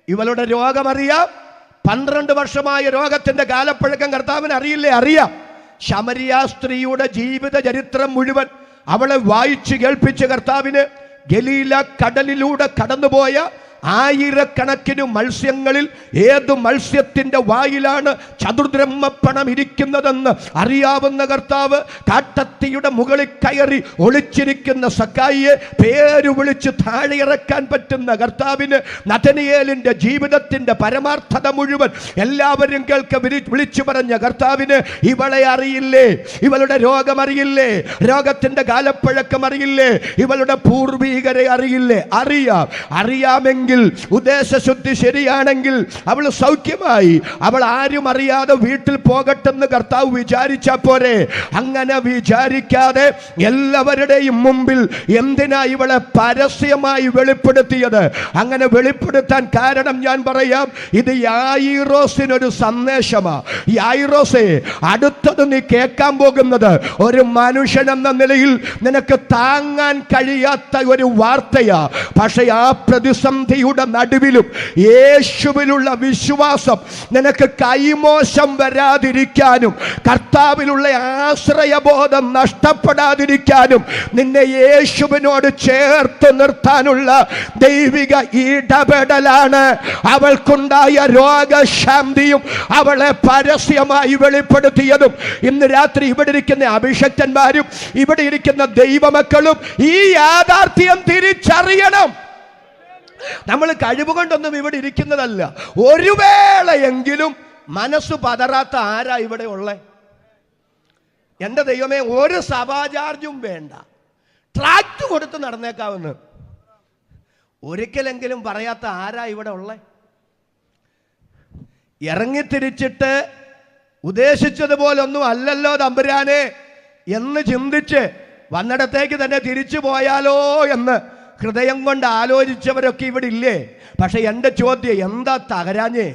ഇവളുടെ രോഗം അറിയാം. 12 വർഷമായ രോഗത്തിന്റെ കാലപ്പഴക്കം കർത്താവിന് അറിയില്ലേ? അറിയാം. ശമരിയ സ്ത്രീയുടെ ജീവിത ചരിത്രം മുഴുവൻ അവളെ വായിച്ചു കേൾപ്പിച്ച കർത്താവിന് ഗലീല കടലിലൂടെ കടന്നുപോയ ആയിരക്കണക്കിന് മത്സ്യങ്ങളിൽ ഏത് മത്സ്യത്തിന്റെ വായിലാണ് ചതുർബ്രഹ്മപ്പണം ഇരിക്കുന്നതെന്ന് അറിയാവുന്ന കർത്താവ് കാട്ടത്തിയുടെ മുകളിൽ കയറി ഒളിച്ചിരിക്കുന്ന സക്കായിയെ പേര് വിളിച്ച് താഴെ ഇറക്കാൻ പറ്റുന്ന കർത്താവിന് നഥനിയേലിന്റെ ജീവിതത്തിന്റെ പരമാർത്ഥത മുഴുവൻ എല്ലാവരും കേൾക്ക വിളിച്ചു പറഞ്ഞ കർത്താവിന് ഇവളെ അറിയില്ലേ? ഇവളുടെ രോഗം അറിയില്ലേ? രോഗത്തിന്റെ കാലപ്പഴക്കം അറിയില്ലേ? ഇവളുടെ പൂർവീകരെ അറിയില്ലേ? അറിയാമെങ്കിൽ ശരിയാണെങ്കിൽ, ഉദ്ദേശശുദ്ധി ശരിയാണെങ്കിൽ അവൾ സൗഖ്യമായി. അവൾ ആരും അറിയാതെ വീട്ടിൽ പോകട്ടെന്ന് കർത്താവ് വിചാരിച്ചാ പോരെ. അങ്ങനെ വിചാരിക്കാതെ എല്ലാവരുടെയും മുമ്പിൽ എന്തിനാ ഇവളെ പരസ്യമായി വെളിപ്പെടുത്തിയത്? അങ്ങനെ വെളിപ്പെടുത്താൻ കാരണം ഞാൻ പറയാം. ഇത് യായിറോസിനൊരു സന്ദേശമാ. യായിറോസേ, അടുത്തത് നീ കേൾക്കാൻ പോകുന്നത് ഒരു മനുഷ്യൻ എന്ന നിലയിൽ നിനക്ക് താങ്ങാൻ കഴിയാത്ത ഒരു വാർത്തയാ. പക്ഷേ ആ പ്രതിസന്ധിയുടെ നടുവിലും യേശുവിലുള്ള വിശ്വാസം നിനക്ക് കൈമോശം വരാതിരിക്കാനും കർത്താവിലുള്ള ആശ്രയബോധം നഷ്ടപ്പെടാതിരിക്കാനും നിന്നെ യേശുവിനോട് ചേർത്ത് നിർത്താനുള്ള ദൈവിക ഇടപെടലാണ്. അവൾക്കുണ്ടായ രോഗശാന്തിയും അവളെ പരസ്യമായി വെളിപ്പെടുത്തിയതും. ഇന്ന് രാത്രി ഇവിടെ ഇരിക്കുന്ന അഭിഷക്തന്മാരും ഇവിടെ ഇരിക്കുന്ന ദൈവമക്കളും ഈ യാഥാർത്ഥ്യം തിരിച്ചറിയണം. നമ്മൾ കഴിവുകൊണ്ടൊന്നും ഇവിടെ ഇരിക്കുന്നതല്ല. ഒരു വേളയെങ്കിലും മനസ്സ് പതറാത്ത ആരാ ഇവിടെ ഉള്ളേ? എൻ്റെ ദൈവമേ, ഒരു സഭാ ചാർജും വേണ്ട, ട്രാക്ട് കൊടുത്ത് നടന്നേക്കാവുന്ന ഒരിക്കലെങ്കിലും പറയാത്ത ആരാ ഇവിടെ ഉള്ളേ? ഇറങ്ങിത്തിരിച്ചിട്ട് ഉദ്ദേശിച്ചതുപോലൊന്നും അല്ലല്ലോ തമ്പുരാനെ എന്ന് ചിന്തിച്ച് വന്നിടത്തേക്ക് തന്നെ തിരിച്ചു പോയാലോ എന്ന് ഹൃദയം കൊണ്ട് ആലോചിച്ചവരൊക്കെ ഇവിടെ ഇല്ലേ? പക്ഷെ എൻ്റെ ചോദ്യം, എന്താ തകരാഞ്ഞേ?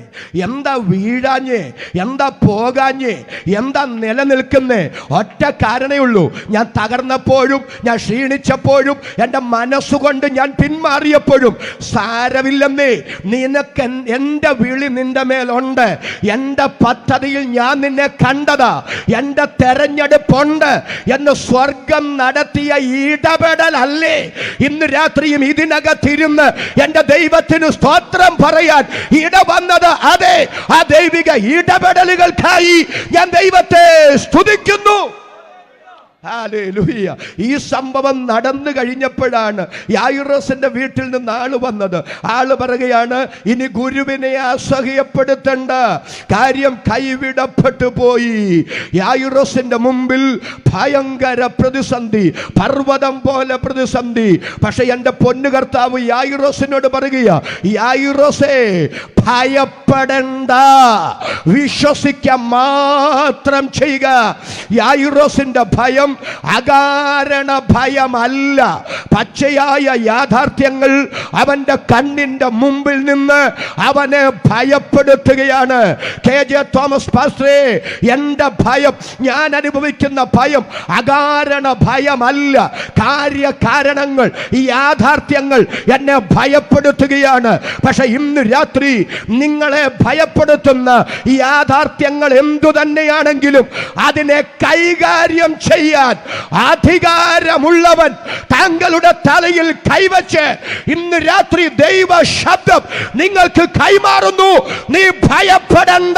എന്താ വീഴാഞ്ഞേ? എന്താ പോകാഞ്ഞേ? എന്താ നിലനിൽക്കുന്നേ? ഒറ്റ കാരണേ ഉള്ളൂ. ഞാൻ തകർന്നപ്പോഴും, ഞാൻ ക്ഷീണിച്ചപ്പോഴും, എൻ്റെ മനസ്സുകൊണ്ട് ഞാൻ പിന്മാറിയപ്പോഴും സാരമില്ലെന്നേ, നിനക്ക് എൻ്റെ വിളി നിന്റെ മേലുണ്ട്. എൻ്റെ പദ്ധതിയിൽ ഞാൻ നിന്നെ കണ്ടതാ, എൻ്റെ തെരഞ്ഞെടുപ്പുണ്ട് എന്ന് സ്വർഗം നടത്തിയ ഇടപെടലല്ലേ ഇന്ന് രാത്രിയും ഇതിനകത്തിരുന്ന് എൻ്റെ ദൈവത്തിന് സ്തോത്രം പറയാൻ ഇടവന്നത്? അതെ, ആ ദൈവിക ഇടപെടലുകൾക്കായി ഞാൻ ദൈവത്തെ സ്തുതിക്കുന്നു. ഹല്ലേലൂയ. ഈ സംഭവം നടന്നു കഴിഞ്ഞപ്പോഴാണ് യായിറോസിന്റെ വീട്ടിൽ നിന്ന് ആള് വന്നത്. ആള് പറയുകയാണ്, ഇനി ഗുരുവിനെ അസഹ്യപ്പെടുത്തേണ്ട, കാര്യം കൈവിടപ്പെട്ടു പോയി. യായിറോസിന്റെ മുമ്പിൽ ഭയങ്കര പ്രതിസന്ധി, പർവ്വതം പോലെ പ്രതിസന്ധി. പക്ഷെ എൻ്റെ പൊന്നു കർത്താവ് യായിറോസിനോട് പറയുക, യായിറോസേ, ഭയപ്പെടണ്ട, വിശ്വസിക്കാൻ മാത്രം ചെയ്യുക. യായിറോസിന്റെ ഭയം അകാരണ ഭയമല്ല. പച്ചയായ യാഥാർത്ഥ്യങ്ങൾ അവന്റെ കണ്ണിന്റെ മുമ്പിൽ നിന്ന് അവനെ ഭയപ്പെടുത്തുകയാണ്. KJ തോമസ് പാസ്റ്ററേ, എൻ്റെ ഭയം, ഞാൻ അനുഭവിക്കുന്ന ഭയം അകാരണ ഭയമല്ല. കാര്യകാരണങ്ങൾ, ഈ യാഥാർത്ഥ്യങ്ങൾ എന്നെ ഭയപ്പെടുത്തുകയാണ്. പക്ഷെ ഇന്ന് രാത്രി നിങ്ങളെ ഭയപ്പെടുത്തുന്ന യാഥാർത്ഥ്യങ്ങൾ എന്തു തന്നെയാണെങ്കിലും അതിനെ കൈകാര്യം ചെയ്യാൻ അധികാരമുള്ളവൻ താങ്കളുടെ തലയിൽ കൈവച്ച് ഇന്ന് രാത്രി ദൈവ ശബ്ദം നിങ്ങൾക്ക് കൈമാറുന്നു. നീ ഭയപ്പെടണ്ട,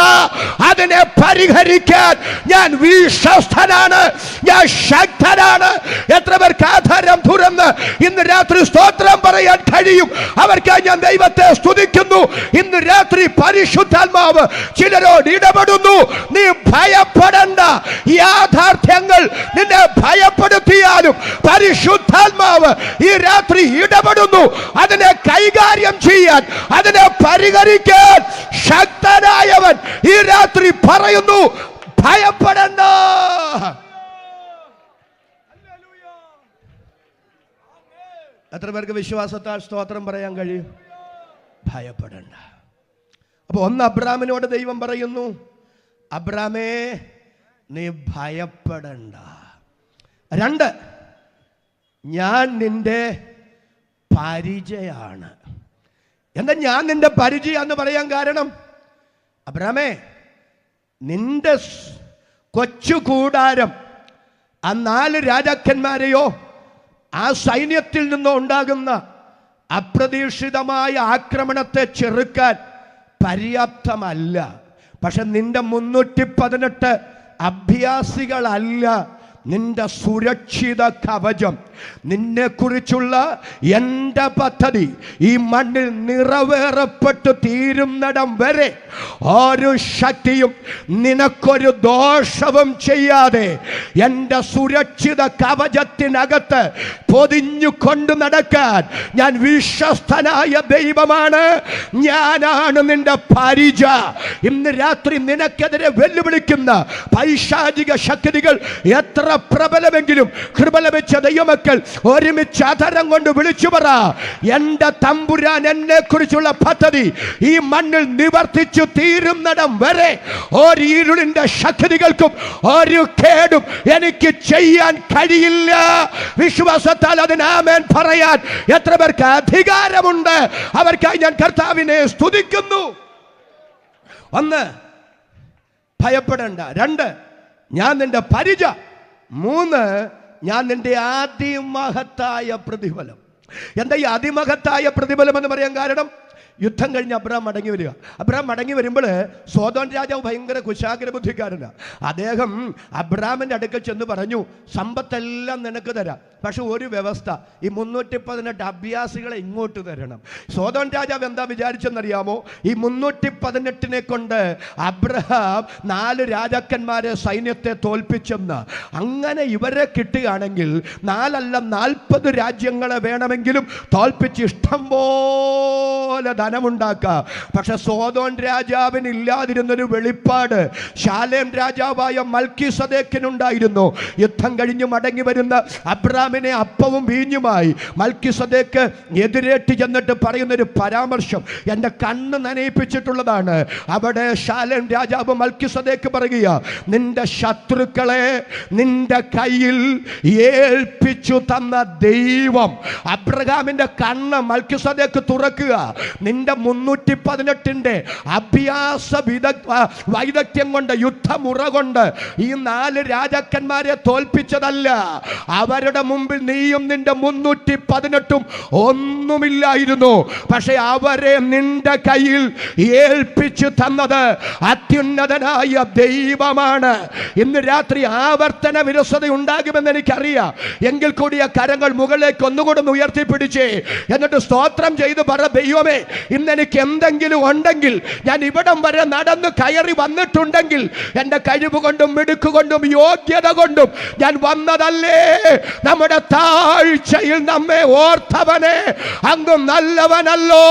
അതിനെ പരിഹരിക്കാൻ ഞാൻ വിശ്വസ്തനാണ്, ഞാൻ ശക്തനാണ്. എത്ര പേർക്ക് ആധാരം തുറന്ന് ഇന്ന് രാത്രി സ്തോത്രം പറയാൻ കഴിയും? അവർക്കായി ഞാൻ ദൈവത്തെ സ്തുതിക്കുന്നു. ഇന്ന് രാത്രി പരിശുദ്ധാത്മാവ് ചിലരോട് ഇടപെടുന്നു. നീ ഭയപ്പെടണ്ട, യാഥാർത്ഥ്യങ്ങൾ നിന്നെ ഭയപ്പെടുത്തിയാലും പരിശുദ്ധാത്മാവ് ഈ രാത്രി ഇടപെടുന്നു. അതിനെ കൈകാര്യം ചെയ്യാൻ, അതിനെ പരിഹരിക്കാൻ ശക്തനായവൻ ഈ രാത്രി പറയുന്നു, ഭയപ്പെടണ്ട. എത്ര പേർക്ക് വിശ്വാസത്താൽ സ്തോത്രം പറയാൻ കഴിയും? ഭയപ്പെടണ്ട. അപ്പൊ ഒന്ന് അബ്രാമിനോട് ദൈവം പറയുന്നു, അബ്രാമേ, നീ ഭയപ്പെടണ്ട. രണ്ട്, ഞാൻ നിന്റെ പരിചയാണ്. എന്താ ഞാൻ നിന്റെ പരിചയം എന്ന് പറയാൻ കാരണം? അബ്രാമേ, നിന്റെ കൊച്ചു കൂടാരം ആ 4 രാജാക്കന്മാരെയോ ആ സൈന്യത്തിൽ നിന്നോ ഉണ്ടാകുന്ന അപ്രതീക്ഷിതമായ ആക്രമണത്തെ ചെറുക്കാൻ പര്യാപ്തമല്ല. പക്ഷെ നിന്റെ 318 അഭ്യാസികളല്ല നിന്റെ സുരക്ഷിത കവചം. നിന്നെക്കുറിച്ചുള്ള എൻ്റെ പദ്ധതി ഈ മണ്ണിൽ നിറവേറപ്പെട്ടു തീരുന്നിടം വരെ ഒരു ശക്തിയും നിനക്കൊരു ദോഷവും ചെയ്യാതെ എൻ്റെ സുരക്ഷിത കവചത്തിനകത്ത് പൊതിഞ്ഞു കൊണ്ടു നടക്കാൻ ഞാൻ വിശ്വസ്തനായ ദൈവമാണ്. ഞാനാണ് നിന്റെ പരിച. ഇന്ന് രാത്രി നിനക്കെതിരെ വെല്ലുവിളിക്കുന്ന പൈശാചിക ശക്തികൾ എത്ര പ്രബലമെങ്കിലും കൃപ ലഭിച്ച ദൈവമക്കൾ ഒരുമിച്ച് അധരം കൊണ്ട് വിളിച്ചു പറ, എൻ്റെ തമ്പുരാൻ എന്നെ കുറിച്ചുള്ള പദ്ധതി ഈ മണ്ണിൽ നിവർത്തിച്ചു തീരുന്നിടം വരെ ഒരു ഇരുളിന്റെ ശക്തികൾക്കും ഒരു കേടും എനിക്ക് ചെയ്യാൻ കഴിയില്ല. വിശ്വാസത്താൽ അതിന് ആമേൻ പറയാൻ എത്ര പേർക്ക് അധികാരമുണ്ട്? അവർക്കായി ഞാൻ കർത്താവിനെ സ്തുതിക്കുന്നു. ഒന്ന്, ഭയപ്പെടേണ്ട. രണ്ട്, ഞാൻ നിന്റെ പരിച. മൂന്ന്, ഞാൻ നിന്റെ അതിമഹത്തായ പ്രതിഫലം. എന്താ ഈ അതിമഹത്തായ പ്രതിഫലം എന്ന് പറയാൻ കാരണം? യുദ്ധം കഴിഞ്ഞ് അബ്രഹാം മടങ്ങി വരിക. അബ്രഹാം മടങ്ങി വരുമ്പോൾ സോദോം രാജാവ് ഭയങ്കര കുശാഗ്ര ബുദ്ധിക്കാരനാണ്. അദ്ദേഹം അബ്രഹാമിൻ്റെ അടുക്കൽ ചെന്ന് പറഞ്ഞു, സമ്പത്തെല്ലാം നിനക്ക് തരാം, പക്ഷെ ഒരു വ്യവസ്ഥ, ഈ 318 അഭ്യാസികളെ ഇങ്ങോട്ട് തരണം. സോദോം രാജാവ് എന്താ വിചാരിച്ചെന്നറിയാമോ? ഈ 318 കൊണ്ട് അബ്രഹാം 4 രാജാക്കന്മാരെ സൈന്യത്തെ തോൽപ്പിച്ചെന്ന്. അങ്ങനെ ഇവരെ കിട്ടുകയാണെങ്കിൽ 4 അല്ല 40 രാജ്യങ്ങളെ വേണമെങ്കിലും തോൽപ്പിച്ച് ഇഷ്ടം പോലെ ധനമുണ്ടാക്കാം. പക്ഷെ സോദോം രാജാവിന് ഇല്ലാതിരുന്നൊരു വെളിപ്പാട് ശാലേം രാജാവായ മൽക്കിസദേക്കിനുണ്ടായിരുന്നു. യുദ്ധം കഴിഞ്ഞ് മടങ്ങി വരുന്ന അബ്രാമിനെ അപ്പവും വീഞ്ഞുമായി മൽക്കിസദേക്ക് എതിരേറ്റ് ചെന്നിട്ട് പറയുന്നൊരു പരാമർശം എൻ്റെ കണ്ണ് നനയിപ്പിച്ചിട്ടുള്ളതാണ്. അവിടെ ശാലേം രാജാവ് മൽക്കിസദേക്ക് പറയുക, നിന്റെ ശത്രുക്കളെ നിന്റെ കയ്യിൽ ഏൽപ്പിച്ചു തന്ന ദൈവം. അബ്രഹാമിന്റെ കണ്ണ് മൽക്കിസദേക്ക് തുറക്കുക. നിന്റെ 318 അഭ്യാസ വൈദഗ്ധ്യം കൊണ്ട്, യുദ്ധമുറ കൊണ്ട് ഈ 4 രാജാക്കന്മാരെ തോൽപ്പിച്ചതല്ല. അവരുടെ മുമ്പിൽ നീയും നിന്റെ 318 ഒന്നുമില്ലായിരുന്നു. പക്ഷെ അവരെ നിന്റെ കയ്യിൽ ഏൽപ്പിച്ചു തന്നത് അത്യുന്നതനായ ദൈവമാണ്. ഇന്ന് രാത്രി ആവർത്തന വിരസത ഉണ്ടാകുമെന്ന് എനിക്കറിയാം. എങ്കിൽ കൂടി ആ കരങ്ങൾ മുകളിലേക്ക് ഒന്നുകൂടെ ഉയർത്തിപ്പിടിച്ചേ, എന്നിട്ട് സ്തോത്രം ചെയ്ത് പറ, ദൈവമേ, ഇന്ന് എനിക്ക് എന്തെങ്കിലും ഉണ്ടെങ്കിൽ, ഞാൻ ഇവിടം വരെ നടന്ന് കയറി വന്നിട്ടുണ്ടെങ്കിൽ എൻ്റെ കഴിവ് കൊണ്ടും മിടുക്ക് കൊണ്ടും യോഗ്യത കൊണ്ടും ഞാൻ വന്നതല്ലേ. നമ്മുടെ താഴ്ചയിൽ നമ്മെ ഓർത്തവനെ, അങ്ങ് നല്ലവനല്ലോ,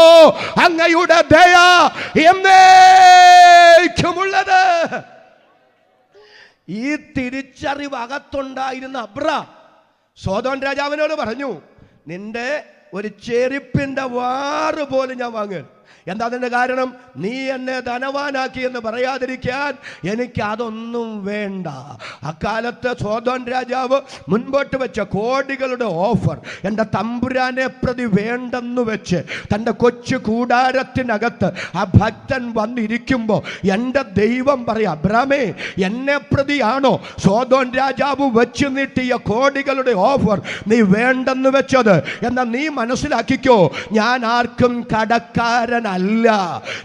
അങ്ങയുടെ ദയ എന്നേക്കുമുള്ളത്. ഈ തിരിച്ചറിവ് അകത്തുണ്ടായിരുന്ന അബ്രഹാം സോദോം രാജാവിനോട് പറഞ്ഞു, നിന്റെ ഒരു ചെരുപ്പിന്റെ വാറ് പോലും ഞാൻ വാങ്ങുക. എന്താ അതിൻ്റെ കാരണം? നീ എന്നെ ധനവാനാക്കി എന്ന് പറയാതിരിക്കാൻ എനിക്ക് അതൊന്നും വേണ്ട. അക്കാലത്ത് സോദോം രാജാവ് മുൻപോട്ട് വെച്ച കോടികളുടെ ഓഫർ എൻ്റെ തമ്പുരാനെ പ്രതി വേണ്ടെന്ന് വെച്ച് തൻ്റെ കൊച്ചു കൂടാരത്തിനകത്ത് ആ ഭക്തൻ വന്നിരിക്കുമ്പോൾ എൻ്റെ ദൈവം പറയാം, അബ്രാമേ, എന്നെ പ്രതിയാണോ സോദോം രാജാവ് വെച്ച് നീട്ടിയ കോടികളുടെ ഓഫർ നീ വേണ്ടെന്ന് വെച്ചത്? എന്നാൽ നീ മനസ്സിലാക്കിക്കോ, ഞാൻ ആർക്കും കടക്കാരനല്ല,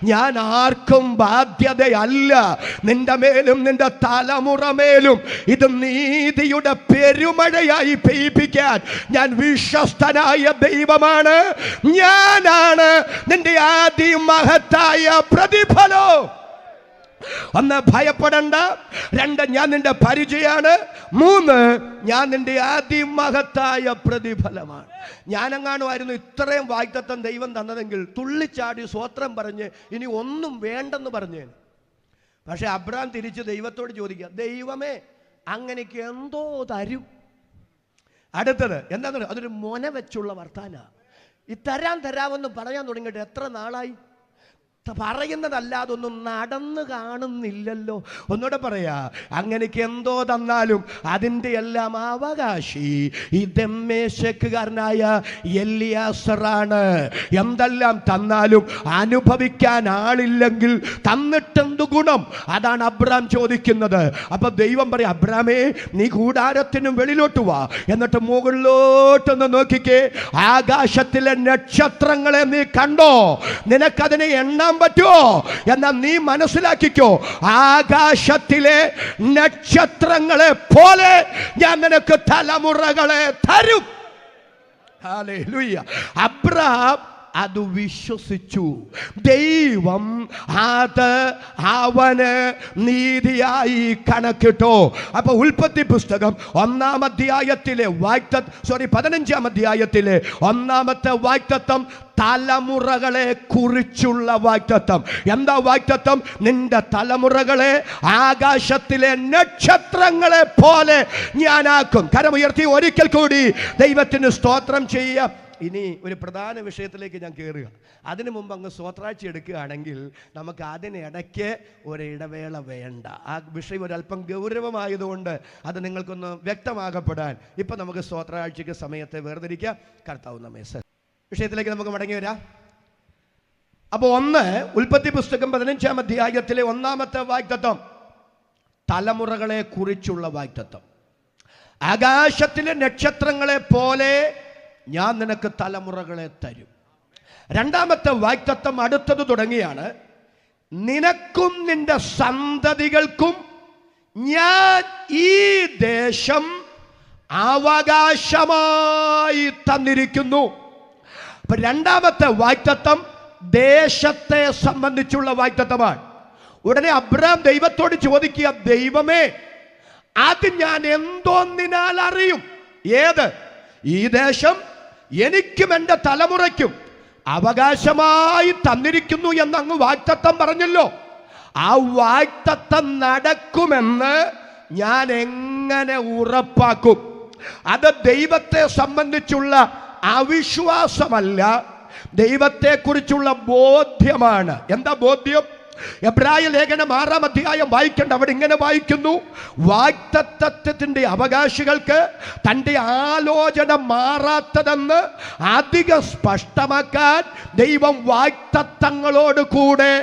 ഞാൻ ആർക്കും ബാധ്യതയല്ല. നിന്റെ മേലും നിന്റെ തലമുറ മേലും ഇത് നീതിയുടെ പെരുമഴയായി പെയ്യിപ്പിക്കാൻ ഞാൻ വിശ്വസ്തനായ ദൈവമാണ്. ഞാനാണ് നിന്റെ അതിമഹത്തായ പ്രതിഫലം. ഒന്ന്, ഭയപ്പെടണ്ട. രണ്ട്, ഞാൻ നിന്റെ പരിചയാണ്. മൂന്ന്, ഞാൻ നിന്റെ അതിമഹത്തായ പ്രതിഫലമാണ്. ഞാനെങ്ങാനുമായിരുന്നു ഇത്രയും വാഗ്ദത്തം ദൈവം തന്നതെങ്കിൽ തുള്ളിച്ചാടി സ്വോത്രം പറഞ്ഞ് ഇനി ഒന്നും വേണ്ടെന്ന് പറഞ്ഞേന്. പക്ഷെ അബ്രഹാം തിരിച്ച് ദൈവത്തോട് ചോദിക്കുക, ദൈവമേ, അങ്ങനെക്ക് എന്തോ തരും. അടുത്തത് എന്താണെന്ന്, അതൊരു മൊന വെച്ചുള്ള വർത്താന. ഈ തരാമെന്ന് പറയാൻ തുടങ്ങിയിട്ട് എത്ര നാളായി? പറയുന്നതല്ലാതൊന്നും നടന്നു കാണുന്നില്ലല്ലോ. ഒന്നുകൂടെ പറയാ, അങ്ങനെക്ക് എന്തോ തന്നാലും അതിൻ്റെ എല്ലാം അവകാശി ഈ ദമ്മേശക്കുകാരനായ എലിയാസറാണ്. എന്തെല്ലാം തന്നാലും അനുഭവിക്കാൻ ആളില്ലെങ്കിൽ തന്നിട്ടെന്തു ഗുണം? അതാണ് അബ്രാം ചോദിക്കുന്നത്. അപ്പൊ ദൈവം പറയാം, അബ്രാമേ, നീ കൂടാരത്തിനും വെളിയിലോട്ട് വാ, എന്നിട്ട് മുകളിലോട്ടൊന്ന് നോക്കിക്കേ. ആകാശത്തിലെ നക്ഷത്രങ്ങളെ നീ കണ്ടോ? നിനക്കതിനെ എണ്ണാൻ പറ്റുമോ? എന്നാൽ നീ മനസ്സിലാക്കിക്കോ, ആകാശത്തിലെ നക്ഷത്രങ്ങളെ പോലെ ഞാൻ നിനക്ക് തലമുറകളെ തരും. ഹല്ലേലൂയ. അബ്രഹാം അത് വിശ്വസിച്ചു. ദൈവം അത് അവന് നീതിയായി കണക്കിട്ടു. അപ്പൊ ഉൽപ്പത്തി പുസ്തകം 1-ാം അധ്യായത്തിലെ 15-ാം അധ്യായത്തിലെ 1-ാമത്തെ വാഗ്ദത്തം തലമുറകളെ കുറിച്ചുള്ള വാഗ്ദത്തം. എന്താ വാഗ്ദത്തം? നിന്റെ തലമുറകളെ ആകാശത്തിലെ നക്ഷത്രങ്ങളെ പോലെ ഞാനാക്കും. കരമുയർത്തി ഒരിക്കൽ കൂടി ദൈവത്തിന് സ്തോത്രം ചെയ്യാം. ഇനി ഒരു പ്രധാന വിഷയത്തിലേക്ക് ഞാൻ കയറുക. അതിനു മുമ്പ് അങ്ങ് സ്വത്രാഴ്ച എടുക്കുകയാണെങ്കിൽ നമുക്ക് അതിനിടയ്ക്ക് ഒരിടവേള വേണ്ട. ആ വിഷയം ഒരല്പം ഗൗരവമായതുകൊണ്ട് അത് നിങ്ങൾക്കൊന്ന് വ്യക്തമാകപ്പെടാൻ ഇപ്പം നമുക്ക് സ്വത്രാഴ്ചയ്ക്ക് സമയത്തെ വേർതിരിക്കുക. കർത്താവ് നമ്മെ വിഷയത്തിലേക്ക് നമുക്ക് മടങ്ങി വരാം. അപ്പോൾ ഉൽപ്പത്തി പുസ്തകം 15-ാം അധ്യായത്തിലെ 1-ാമത്തെ വാഗ്ദത്തം തലമുറകളെ കുറിച്ചുള്ള വാഗ്ദത്തം. ആകാശത്തിലെ നക്ഷത്രങ്ങളെ പോലെ ഞാൻ നിനക്ക് തലമുറകളെ തരും. 2-ാമത്തെ വാഗ്ദത്തം അടുത്തത് തുടങ്ങിയാണ്. നിനക്കും നിന്റെ സന്തതികൾക്കും ഞാൻ ഈ ദേശം അവകാശമായി തന്നിരിക്കുന്നു. അപ്പൊ 2-ാമത്തെ വാഗ്ദത്തം ദേശത്തെ സംബന്ധിച്ചുള്ള വാഗ്ദത്തമാണ്. ഉടനെ അബ്രഹാം ദൈവത്തോട് ചോദിക്കുക, ദൈവമേ, അത് ഞാൻ എന്തോന്നിനാൽ അറിയും? ഏത്? ഈ ദേശം എനിക്കും എൻ്റെ തലമുറയ്ക്കും അവകാശമായി തന്നിരിക്കുന്നു എന്ന് അങ്ങ് വാഗ്ദത്തം പറഞ്ഞല്ലോ. ആ വാഗ്ദത്തം നടക്കുമെന്ന് ഞാൻ എങ്ങനെ ഉറപ്പാക്കും? അത് ദൈവത്തെ സംബന്ധിച്ചുള്ള അവിശ്വാസമല്ല, ദൈവത്തെക്കുറിച്ചുള്ള ബോധ്യമാണ്. എന്താ ബോധ്യം? എബ്രായ ലേഖനം 6-ാം അധ്യായം വായിക്കേണ്ട. അവിടെ ഇങ്ങനെ വായിക്കുന്നു, വാഗ്ദത്തത്തിന്റെ അവകാശികൾക്ക് തൻ്റെ ആലോചന മാറാത്തതെന്ന് അധികം സ്പഷ്ടമാക്കാൻ ദൈവം വാഗ്ദത്തങ്ങളോട് കൂടെ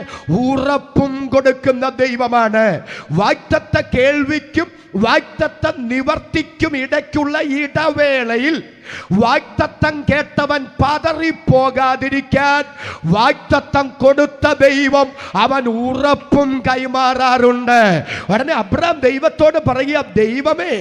ഉറപ്പും കൊടുക്കുന്ന ദൈവമാണ്. വാഗ്ദത്ത കേൾവിക്കും വാഗ്ദത്ത നിവർത്തിക്കും ഇടയ്ക്കുള്ള ഇടവേളയിൽ വാഗ്ദത്തം കേട്ടവൻ പതറിപ്പോകാതിരിക്കാൻ വാഗ്ദത്തം കൊടുത്ത ദൈവം അവൻ ഉറപ്പും കൈമാറാറുണ്ട്. ഉടനെ അബ്രഹാം ദൈവത്തോട് പറയുക, ദൈവമേ,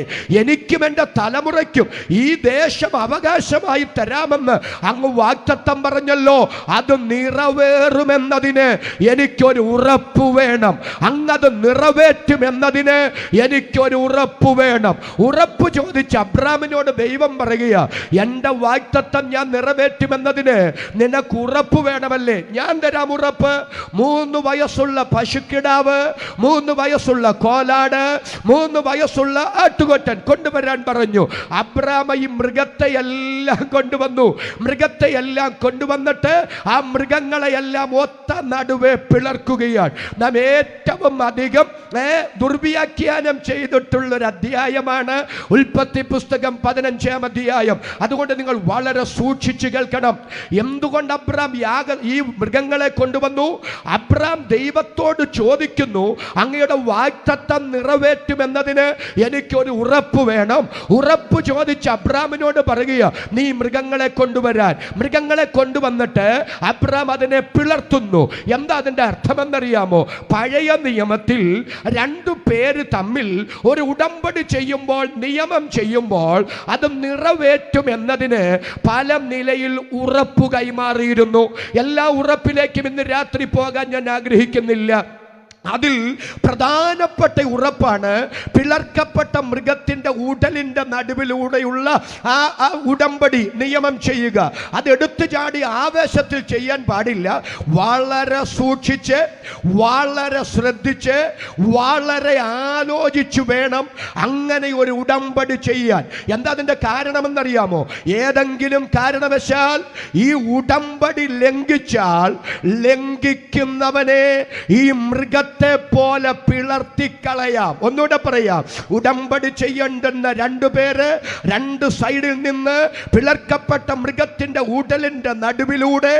എനിക്കും എൻ്റെ തലമുറയ്ക്കും ഈ ദേശം അവകാശമായി തരാമെന്ന് അങ്ങ് വാഗ്ദത്തം പറഞ്ഞല്ലോ. അത് നിറവേറുമെന്നതിന് എനിക്കൊരു ഉറപ്പ് വേണം. അങ്ങത് നിറവേറ്റുമെന്നതിന് എനിക്കൊരു ഉറപ്പ് വേണം. ഉറപ്പ് ചോദിച്ച് അബ്രഹാമിനോട് ദൈവം പറയുക, എൻ്റെ വാഗ്ദത്തം ഞാൻ നിറവേറ്റുമെന്നതിന് നിനക്ക് ഉറപ്പ് വേണമല്ലേ? ഞാൻ തരാം ഉറപ്പ്. 3 വയസ്സുള്ള പശുക്കിടാവ്, 3 വയസ്സുള്ള കോലാട്, 3 വയസ്സുള്ള ആട്ടുകൊറ്റൻ കൊണ്ടുവരാൻ പറഞ്ഞു. അബ്രഹാം ഈ മൃഗത്തെയെല്ലാം കൊണ്ടുവന്നു. മൃഗത്തെയെല്ലാം കൊണ്ടുവന്നിട്ട് ആ മൃഗങ്ങളെയെല്ലാം ഒത്ത നടുവേ പിളർക്കുകയാണ്. നാം ഏറ്റവും അധികം ദുർവ്യാഖ്യാനം ചെയ്തിട്ടുള്ളൊരു അധ്യായമാണ് ഉൽപ്പത്തി പുസ്തകം 15-ാം അധ്യായം. അതുകൊണ്ട് നിങ്ങൾ വളരെ സൂക്ഷിച്ചു കേൾക്കണം. എന്തുകൊണ്ട് അബ്രഹാം ഈ മൃഗങ്ങളെ കൊണ്ടുവന്നു? അബ്രഹാം ദൈവത്തോട് ചോദിക്കുന്നു, അങ്ങയുടെ വാഗ്ദത്തം നിറവേറ്റുമെന്നതിന് എനിക്കൊരു ഉറപ്പ് വേണം. ഉറപ്പ് ചോദിച്ച് അബ്രഹാമിനോട് പറയുക, നീ മൃഗങ്ങളെ കൊണ്ടുവരാൻ. മൃഗങ്ങളെ കൊണ്ടുവന്നിട്ട് അബ്രഹാം അതിനെ പിളർത്തുന്നു. എന്താ അതിൻ്റെ അർത്ഥമെന്നറിയാമോ? പഴയ നിയമത്തിൽ 2 പേര് തമ്മിൽ ഒരു ഉടമ്പടി ചെയ്യുമ്പോൾ, നിയമം ചെയ്യുമ്പോൾ അത് നിറവേറ്റും എന്നതിന് പല നിലയിൽ ഉറപ്പ് കൈമാറിയിരുന്നു. എല്ലാ ഉറപ്പിലേക്കും ഇന്ന് രാത്രി പോകാൻ ഞാൻ ആഗ്രഹിക്കുന്നില്ല. അതിൽ പ്രധാനപ്പെട്ട ഉറപ്പാണ് പിളർക്കപ്പെട്ട മൃഗത്തിൻ്റെ ഉടലിൻ്റെ നടുവിലൂടെയുള്ള ആ ഉടമ്പടി നിയമം ചെയ്യുക. അത് എടുത്തു ചാടി ആവേശത്തിൽ ചെയ്യാൻ പാടില്ല. വളരെ സൂക്ഷിച്ച്, വളരെ ശ്രദ്ധിച്ച്, വളരെ ആലോചിച്ചു വേണം അങ്ങനെ ഒരു ഉടമ്പടി ചെയ്യാൻ. എന്താ അതിൻ്റെ കാരണമെന്നറിയാമോ? ഏതെങ്കിലും കാരണവശാൽ ഈ ഉടമ്പടി ലംഘിച്ചാൽ ലംഘിക്കുന്നവനെ ഈ മൃഗത്തെ പോലെ പിളർത്തിക്കളയാം. ഒന്നുകൂടെ പറയാം, ഉടമ്പടി ചെയ്യേണ്ടുന്ന 2 പേര് 2 സൈഡിൽ നിന്ന് പിളർക്കപ്പെട്ട മൃഗത്തിന്റെ ഉടലിന്റെ നടുവിലൂടെ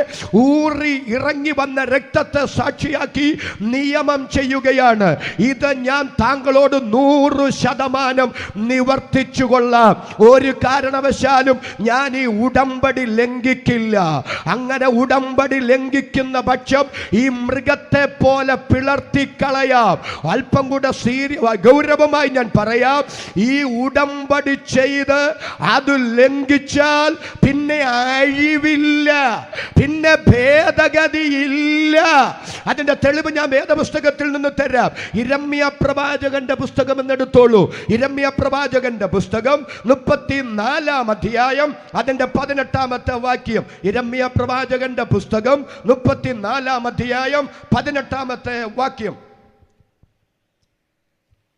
ഊറി ഇറങ്ങി വന്ന രക്തത്തെ സാക്ഷിയാക്കി നിയമം ചെയ്യുകയാണ്. ഇത് ഞാൻ താങ്കളോട് 100% നിവർത്തിച്ചു കൊള്ളാം. ഒരു കാരണവശാലും ഞാൻ ഈ ഉടമ്പടി ലംഘിക്കില്ല. അങ്ങനെ ഉടമ്പടി ലംഘിക്കുന്ന പക്ഷം ഈ മൃഗത്തെ പോലെ പിളർത്തി പിളർത്തിക്കളയാം. അല്പം കൂടെ ഗൗരവമായി ഞാൻ പറയാം. ഈ ഉടമ്പടി ചെയ്ത് അത് ലംഘിച്ചാൽ പിന്നെ അഴിവില്ല, പിന്നെ ഭേദഗതിയില്ല. അതിന്റെ തെളിവ് ഞാൻ വേദപുസ്തകത്തിൽ നിന്ന് തരാം. യിരെമ്യാ പ്രവാചകന്റെ പുസ്തകം എന്നെടുത്തോളൂ. യിരെമ്യാ പ്രവാചകന്റെ പുസ്തകം 34-ാം അധ്യായം അതിന്റെ 18-ാമത്തെ വാക്യം. യിരെമ്യാ പ്രവാചകന്റെ പുസ്തകം 34-ാം അധ്യായം 18-ാമത്തെ വാക്യം.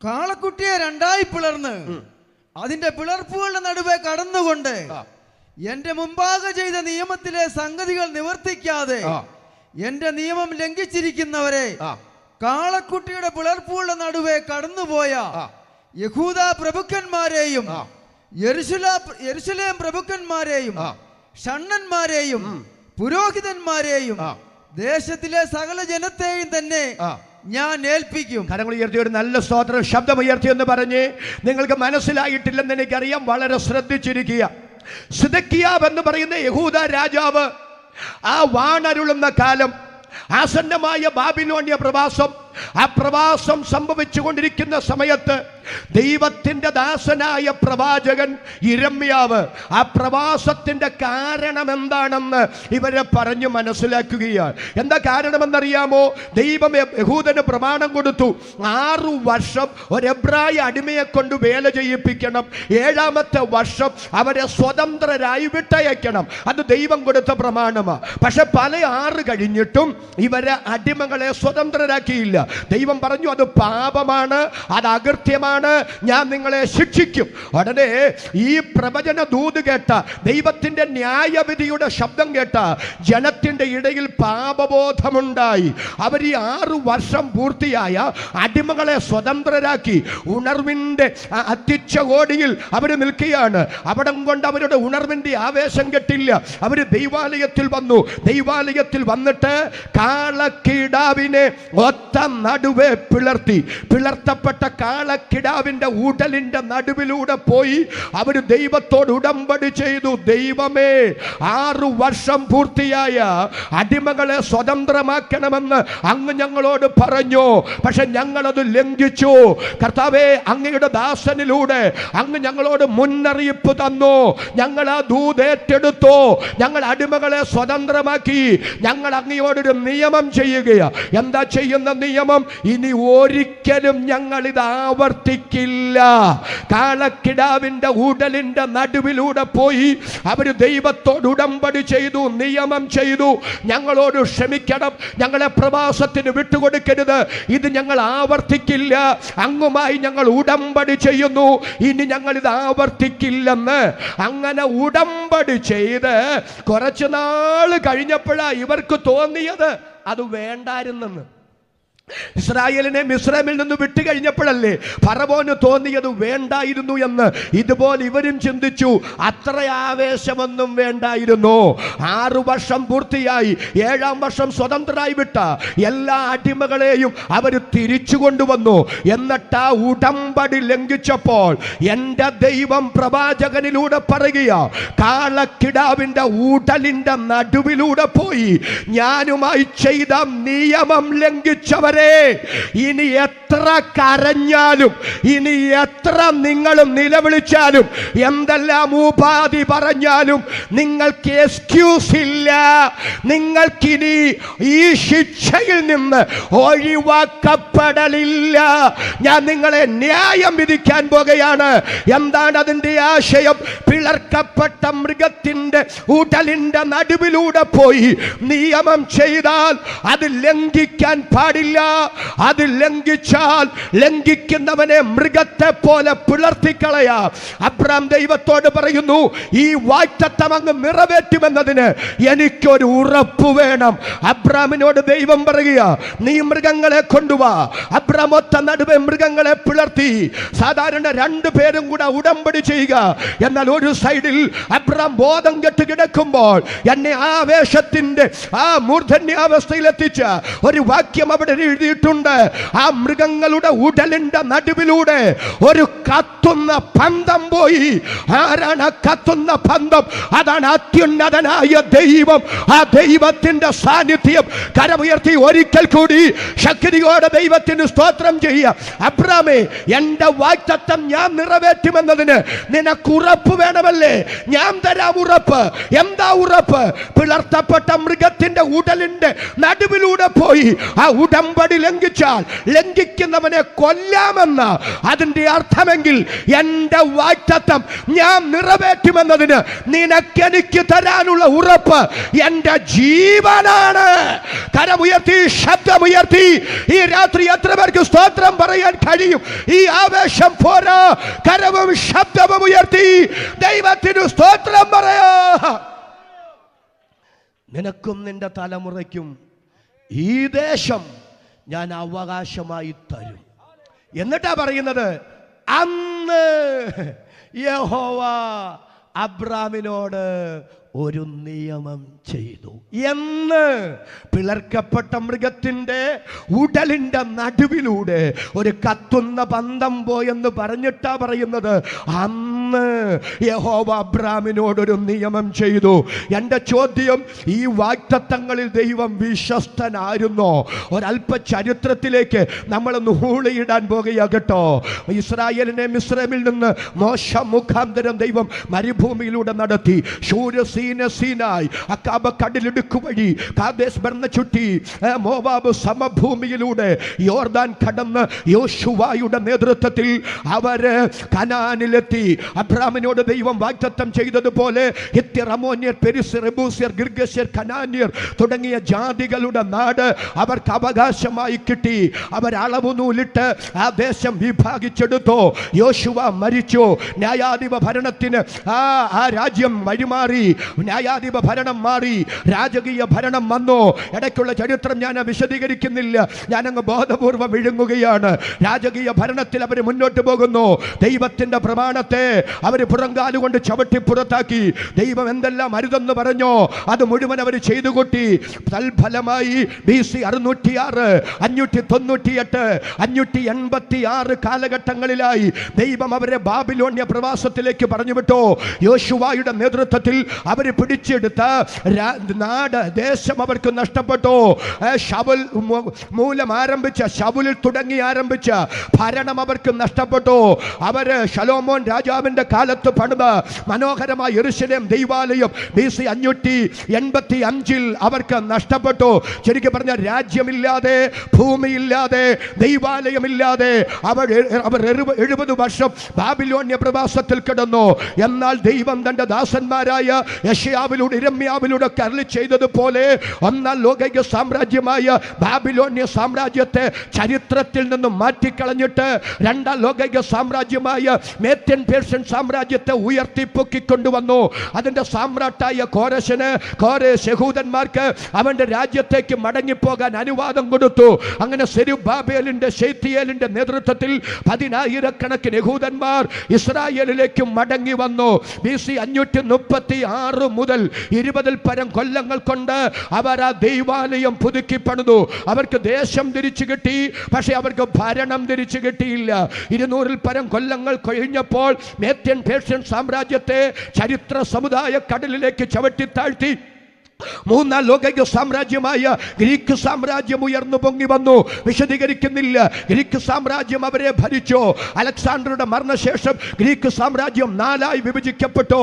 കാളക്കുട്ടിയെ രണ്ടായി പിളർന്ന് അതിന്റെ പിളർപ്പുകളുടെ നടുവെ കടന്നുകൊണ്ട് എന്റെ മുമ്പാകെ ചെയ്ത നിയമത്തിലെ സംഗതികൾ നിവർത്തിക്കാതെ എന്റെ നിയമം ലംഘിച്ചിരിക്കുന്നവരെ കാളക്കുട്ടിയുടെ പിളർപ്പുകളുടെ നടുവെ കടന്നുപോയ യഹൂദ പ്രഭുക്കന്മാരെയും യെരുശലേം പ്രഭുക്കന്മാരെയും ഷണ്ഡന്മാരെയും പുരോഹിതന്മാരെയും ദേശത്തിലെ സകല ജനത്തെയും തന്നെ ഞാൻ ഏൽപ്പിക്കും. കരങ്ങൾ ഉയർത്തി ഒരു നല്ല സ്തോത്രം ശബ്ദം ഉയർത്തി എന്ന് പറഞ്ഞ്. നിങ്ങൾക്ക് മനസ്സിലായിട്ടില്ലെന്ന് എനിക്കറിയാം, വളരെ ശ്രദ്ധിച്ചിരിക്കുക. സിദക്കിയാവ് എന്ന് പറയുന്ന യഹൂദ രാജാവ് ആ വാണരുളുന്ന കാലം, ആസന്നമായ ബാബിലോണിയ പ്രവാസം, ആ പ്രവാസം സംഭവിച്ചു കൊണ്ടിരിക്കുന്ന സമയത്ത് ദൈവത്തിന്റെ ദാസനായ പ്രവാചകൻ യിരെമ്യാവ് ആ പ്രവാസത്തിന്റെ കാരണം എന്താണെന്ന് ഇവരെ പറഞ്ഞു മനസ്സിലാക്കുകയാണ്. എന്താ കാരണമെന്നറിയാമോ? ദൈവം യഹൂദന് പ്രമാണം കൊടുത്തു, 6 വർഷം ഒരു എബ്രായ അടിമയെ കൊണ്ട് വേല ചെയ്യിപ്പിക്കണം, 7ാമത്തെ വർഷം അവരെ സ്വതന്ത്രരായി വിട്ടയക്കണം. അത് ദൈവം കൊടുത്ത പ്രമാണമാണ്. പക്ഷെ പല 6 കഴിഞ്ഞിട്ടും ഇവരെ അടിമകളെ സ്വതന്ത്രരാക്കിയില്ല. ദൈവം പറഞ്ഞു അത് പാപമാണ്, അത് അകൃത്യമാണ്, ഞാൻ നിങ്ങളെ ശിക്ഷിക്കും. ഉടനെ ഈ പ്രവചന ദൂത് കേട്ട, ദൈവത്തിന്റെ ന്യായവിധിയുടെ ശബ്ദം കേട്ട ജനത്തിന്റെ ഇടയിൽ പാപബോധമുണ്ടായി. അവർ ഈ 6 വർഷം പൂർത്തിയായ അടിമകളെ സ്വതന്ത്രരാക്കി ഉണർവിന്റെ അത്യുച്ചകോടിയിൽ അവർ നിൽക്കുകയാണ്. അവിടം കൊണ്ട് അവരുടെ ഉണർവിന്റെ ആവേശം കെട്ടില്ല. അവർ ദൈവാലയത്തിൽ വന്നു. ദൈവാലയത്തിൽ വന്നിട്ട് കാളക്കിടാവിനെ ഒത്ത നടുവെ പിളർത്തപ്പെട്ട കാളക്കിടാവിന്റെ ഉടലിന്റെ നടുവിലൂടെ പോയി അവർ ദൈവത്തോട് ഉടമ്പടി ചെയ്തു. ദൈവമേ, 6 വർഷം പൂർത്തിയായ അടിമകളെ സ്വതന്ത്രമാക്കണമെന്ന് അങ്ങ് ഞങ്ങളോട് പറഞ്ഞു, പക്ഷെ ഞങ്ങളത് ലംഘിച്ചു. കർത്താവേ, അങ്ങയുടെ ദാസനിലൂടെ അങ്ങ് ഞങ്ങളോട് മുന്നറിയിപ്പ് തന്നു. ഞങ്ങൾ ആ ദൂതേറ്റെടുത്തു. ഞങ്ങൾ അടിമകളെ സ്വതന്ത്രമാക്കി. ഞങ്ങൾ അങ്ങയോടൊരു നിയമം ചെയ്യുകയാണ്. എന്താ ചെയ്യുന്ന നിയമം? ഇനി ഒരിക്കലും ഞങ്ങൾ ഇത് ആവർത്തിക്കില്ല. കാളക്കിടാവിന്റെ ഉടലിന്റെ നടുവിലൂടെ പോയി അവര് ദൈവത്തോട് ഉടമ്പടി ചെയ്തു, നിയമം ചെയ്തു. ഞങ്ങളോട് ക്ഷമിക്കണം, ഞങ്ങളെ പ്രവാസത്തിന് വിട്ടുകൊടുക്കരുത്, ഇത് ഞങ്ങൾ ആവർത്തിക്കില്ല. അങ്ങുമായി ഞങ്ങൾ ഉടമ്പടി ചെയ്യുന്നു, ഇനി ഞങ്ങൾ ഇത് ആവർത്തിക്കില്ലെന്ന്. അങ്ങനെ ഉടമ്പടി ചെയ്ത് കുറച്ചു നാൾ കഴിഞ്ഞപ്പോഴാണ് ഇവർക്ക് തോന്നിയത് അത് വേണ്ടായിരുന്നെന്ന്. ഇസ്രായേലിനെ മിസ്രൈമിൽ നിന്ന് വിട്ടു കഴിഞ്ഞപ്പോഴല്ലേ ഫറവോന് തോന്നിയത് വേണ്ടായിരുന്നു എന്ന്. ഇതുപോലെ ഇവരും ചിന്തിച്ചു, അത്ര ആവേശമൊന്നും വേണ്ടായിരുന്നു. 6 വർഷം പൂർത്തിയായി, 7ാം വർഷം സ്വതന്ത്രരായി വിട്ട എല്ലാ അടിമകളെയും അവർ തിരിച്ചു കൊണ്ടുവന്നു. എന്നിട്ട് ആ ഉടമ്പടി ലംഘിച്ചപ്പോൾ എൻ്റെ ദൈവം പ്രവാചകനിലൂടെ പറയുക, കാളക്കിടാവിൻ്റെ ഉടലിൻ്റെ നടുവിലൂടെ പോയി ഞാനുമായി ചെയ്ത നിയമം ലംഘിച്ചവരെ ഇനി എത്ര കരഞ്ഞാലും, ഇനി എത്ര നിങ്ങളും നിലവിളിച്ചാലും, എന്തെല്ലാം ഉപാധി പറഞ്ഞാലും നിങ്ങൾക്ക് എക്സ്ക്യൂസ് ഇല്ല. നിങ്ങൾക്കിനി ഈ ശിക്ഷയിൽ നിന്ന് ഒഴിവാക്കപ്പെടലില്ല. ഞാൻ നിങ്ങളെ ന്യായം വിധിക്കാൻ പോകുകയാണ്. എന്താണ് അതിൻ്റെ ആശയം? പിളർക്കപ്പെട്ട മൃഗത്തിൻ്റെ ഉടലിൻ്റെ നടുവിലൂടെ പോയി നിയമം ചെയ്താൽ അത് ലംഘിക്കാൻ പാടില്ല. അത് ലംഘിച്ചാൽ ലംഘിക്കുന്നവനെ മൃഗത്തെ പോലെ പിളർത്തിക്കളയാം. അബ്രാം ദൈവത്തോട് പറയുന്നു, ഈ വാഗ്ദത്തം അങ്ങ് നിറവേറ്റുമെന്നതിന് എനിക്കൊരു ഉറപ്പ് വേണം. അബ്രാമിനോട് ദൈവം പറയുക, നീ മൃഗങ്ങളെ കൊണ്ടുവാ. അബ്രാം ഒത്ത നടുവെ മൃഗങ്ങളെ പിളർത്തി. സാധാരണ 2 പേരും കൂടെ ഉടമ്പടി ചെയ്യുക. എന്നാൽ ഒരു സൈഡിൽ അബ്രാം ബോധം കെട്ട് കിടക്കുമ്പോൾ എന്നെ ആവേശത്തിന്റെ ആ മൂർധന്യാവസ്ഥയിൽ എത്തിച്ച ഒരു വാക്യം അവിടെ എഴുതിയിട്ടുണ്ട്. ആ മൃഗങ്ങളുടെ ഉടലിന്റെ നടുവിലൂടെ ഒരു കത്തുന്ന പന്തം പോയി. ആരാണ് ആ കത്തുന്ന പന്തം? അതാണ് അത്യുന്നതനായ ദൈവം. ആ ദൈവത്തിന്റെ സാന്നിധ്യം. കരമുയർത്തി ഒരിക്കൽ കൂടി ശക്തിയോടെ ദൈവത്തിന് സ്തോത്രം ചെയ്യുക. അബ്രാമേ, എന്റെ വാഗ്ദത്തം ഞാൻ നിറവേറ്റുമെന്നതിന് നിനക്ക് ഉറപ്പ് വേണമല്ലേ? ഞാൻ തരാം ഉറപ്പ്. എന്താ ഉറപ്പ്? പിളർത്തപ്പെട്ട മൃഗത്തിന്റെ ഉടലിന്റെ നടുവിലൂടെ പോയി ആ ഉടമ്പടി ലംഘിച്ചാൽ ലംഘിക്കുന്നവനെ കൊല്ലാമെന്ന അതിന്റെ അർത്ഥമെങ്കിൽ എന്റെ വാഗ്ദത്തം ഞാൻ നിറവേറ്റുമെന്നതിന് നിനക്കെനിക്ക് തരാനുള്ള ഉറപ്പ് എന്റെ ജീവനാണ്. കരമുയർത്തി, ശബ്ദമുയർത്തി ഈ രാത്രി എത്ര പേർക്ക് സ്തോത്രം പറയാൻ കഴിയും? ഈ ആവേശം പോരാ. കരവും ശബ്ദവും ഉയർത്തി ദൈവത്തിന് സ്തോത്രം പറയാ. നിനക്കും നിന്റെ തലമുറയ്ക്കും ഈ ദേശം ഞാൻ അവകാശമായി തരും. എന്നിട്ടാ പറയുന്നത്, അന്ന് യഹോവ അബ്രാമിനോട് ഒരു നിയമം ചെയ്തു എന്ന്. പിളർക്കപ്പെട്ട മൃഗത്തിന്റെ ഉടലിന്റെ നടുവിലൂടെ ഒരു കത്തുന്ന പന്തം പോയെന്ന് പറഞ്ഞിട്ടാ പറയുന്നത്, അന്ന് യഹോവ അബ്രാമിനോടൊരു നിയമം ചെയ്തു. എൻ്റെ ചോദ്യം, ഈ വാഗ്ദത്തങ്ങളിൽ ദൈവം വിശ്വസ്തനായിരുന്നോ? ഒരല്പ ചരിത്രത്തിലേക്ക് നമ്മൾ നൂളിയിടാൻ പോകുകയാകട്ടോ. ഇസ്രായേലിനെ മിസ്രൈമിൽ നിന്ന് മോശ മുഖാന്തരം ദൈവം മരുഭൂമിയിലൂടെ നടത്തി. സീനായി അക്കാബ കടലിടുക്ക് വഴി കാദേശ് ബർണ ചുറ്റി മോവാബ് സമഭൂമിയിലൂടെ യോർദാൻ കടന്ന് യോശുവയുടെ നേതൃത്വത്തിൽ അവര് കനാനിലെത്തി. അബ്രാമിനോട് ദൈവം വാഗ്ദത്തം ചെയ്തതുപോലെ ഹിത്യർ, അമോന്യർ, പെരിസ്യർ, യെബൂസ്യർ, ഗിർഗശ്യർ, കനാന്യർ തുടങ്ങിയ ജാതികളുടെ നാട് അവർക്ക് അവകാശമായി കിട്ടി. അവർ അളവുനൂലിട്ട് ആ ദേശം വിഭാഗിച്ചെടുത്തു. യോശുവ മരിച്ചു. ന്യായാധിപ ഭരണത്തിന് ആ രാജ്യം വഴിമാറി. ന്യായാധിപ ഭരണം മാറി, രാജകീയ ഭരണം വന്നു. ഇടയ്ക്കുള്ള ചരിത്രം ഞാൻ വിശദീകരിക്കുന്നില്ല, ഞാനങ്ങ് ബോധപൂർവം വിഴുങ്ങുകയാണ്. രാജകീയ ഭരണത്തിൽ അവർ മുന്നോട്ട് പോകുന്നു. ദൈവത്തിന്റെ പ്രമാണത്തെ അവർ പുറങ്കാലുകൊണ്ട് ചവിട്ടി പുറത്താക്കി. ദൈവം എന്തെല്ലാം അരുതെന്ന് പറഞ്ഞോ അത് മുഴുവൻ അവർ ചെയ്തു കൂട്ടി. തൽഫലമായി BC 606, 598, 586 കാലഘട്ടങ്ങളിലായി ദൈവം അവരെ ബാബിലോണ്യ പ്രവാസത്തിലേക്ക് പറഞ്ഞുവിട്ടു. യോശുവയുടെ നേതൃത്വത്തിൽ അവർ പിടിച്ചെടുത്ത നാട്, ദേശം അവർക്ക് നഷ്ടപ്പെട്ടു. ശൗൽ മൂലം ആരംഭിച്ച, ശൗലിൽ തുടങ്ങി ആരംഭിച്ച ഭരണം അവർക്ക് നഷ്ടപ്പെട്ടു. അവര് ശലോമോൻ രാജാവിന്റെ കാലത്ത് പണിത മനോഹരമായ യെരൂശലേം ദൈവാലയം BC 585 അവർക്ക് നഷ്ടപ്പെട്ടു. ശരിക്കും പറഞ്ഞ രാജ്യമില്ലാതെ, ഭൂമിയില്ലാതെ, ദൈവാലയമില്ലാതെ അവർ 70 വർഷം ബാബിലോണ്യ പ്രവാസത്തിൽ കിടന്നു. എന്നാൽ ദൈവം തന്റെ ദാസന്മാരായ യെശയ്യാവിലൂടെ, യിരെമ്യാവിലൂടെ അരുളി ചെയ്തതുപോലെ ഒന്നാം ലോകൈക സാമ്രാജ്യമായ ബാബിലോണ്യ സാമ്രാജ്യത്തെ ചരിത്രത്തിൽ നിന്നും മാറ്റിക്കളഞ്ഞിട്ട് രണ്ടാം ലോകൈക സാമ്രാജ്യമായ മേദ്യൻ പേർഷ്യൻ സാമ്രാജ്യത്തെ ഉയർത്തിപ്പൊക്കിക്കൊണ്ടുവന്നു. അതിന്റെ സാമ്രാട്ടായ കോരേശ് യഹൂദന്മാർക്ക് അവന്റെ രാജ്യത്തേക്ക് മടങ്ങിപ്പോകാൻ അനുവാദം കൊടുത്തു. അങ്ങനെ സെരുബ്ബാബേലിന്റെ, ശെയല്തീയേലിന്റെ നേതൃത്വത്തിൽ 10,000 യഹൂദന്മാർ ഇസ്രായേലിലേക്ക് മടങ്ങി വന്നു. BC 536 മുതൽ 20 പരം കൊല്ലങ്ങൾ കൊണ്ട് അവർ ആ ദൈവാലയം പുതുക്കി പണിതു. അവർക്ക് ദേശം തിരിച്ചു കിട്ടി, പക്ഷെ അവർക്ക് ഭരണം തിരിച്ചു കിട്ടിയില്ല. 200 പരം കൊല്ലങ്ങൾ കഴിഞ്ഞപ്പോൾ മേദ്യൻ പേർഷ്യൻ സാമ്രാജ്യത്തെ ചരിത്ര സമുദായ കടലിലേക്ക് ചവിട്ടിത്താഴ്ത്തി മൂന്നാം ലോകൈക സാമ്രാജ്യമായ ഗ്രീക്ക് സാമ്രാജ്യം ഉയർന്നു പൊങ്ങി വന്നു. വിശദീകരിക്കുന്നില്ല. ഗ്രീക്ക് സാമ്രാജ്യം അവരെ ഭരിച്ചു. അലക്സാണ്ടറുടെ മരണശേഷം ഗ്രീക്ക് സാമ്രാജ്യം 4 വിഭജിക്കപ്പെട്ടു.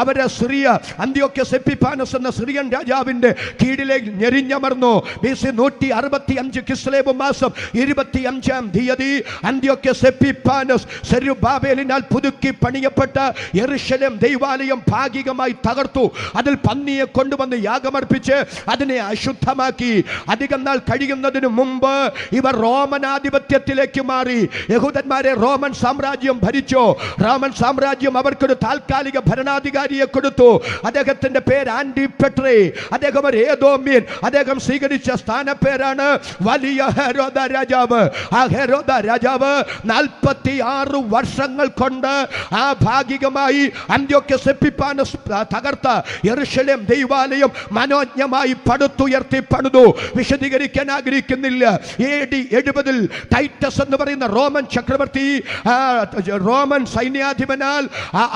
അവരെ സിറിയ, അന്ത്യോക്യസ് എപ്പിഫാനസ് എന്ന സിറിയൻ രാജാവിന്റെ കീഴിലേക്ക് ഞെരിഞ്ഞമർന്നു. BC 165 കിസ്ലേവ് മാസം 25-ാം തീയതി അന്ത്യോക്യസ് എപ്പിഫാനസ് സെരുബ്ബാബേലിനാൽ പുതുക്കി പണിയപ്പെട്ട യെരൂശലേം ദൈവാലയം ഭാഗികമായി തകർത്തു. അതിൽ പന്നിയെ കൊണ്ടുവന്ന് യാഗമർപ്പിച്ച് അതിനെ അശുദ്ധമാക്കി. അധികം നാൾ കഴിയുന്നതിന് മുമ്പ് ഇവർ റോമനാധിപത്യത്തിലേക്ക് മാറി. യഹൂദന്മാരെ റോമൻ സാമ്രാജ്യം ഭരിച്ചു. റോമൻ സാമ്രാജ്യം അവർക്കൊരു താൽക്കാലിക ഭരണാധികാരിയെ കൊടുത്തു. അദ്ദേഹത്തിന്റെ പേര് ആന്റിപെട്രേ. അദ്ദേഹം ഒരു ഏദോമ്യൻ. അദ്ദേഹം സ്വീകരിച്ച സ്ഥാനപ്പേരാണ് വലിയ ഹെരോദ രാജാവ്. ആ ഹെരോദ രാജാവ് 46 വർഷങ്ങൾ കൊണ്ട് ആ ഭാഗികമായി അന്ത്യോക്യസ് എപ്പിഫാനസ് തകർത്ത യെരൂശലേം ദൈവാലയം മനോജ്ഞമായി പടുത്തുയർത്തി പണിതു. വിശദീകരിക്കാൻ ആഗ്രഹിക്കുന്നില്ല. AD 70 ടൈറ്റസ് എന്ന് പറയുന്ന റോമൻ ചക്രവർത്തി, റോമൻ സൈന്യാധിപനാൽ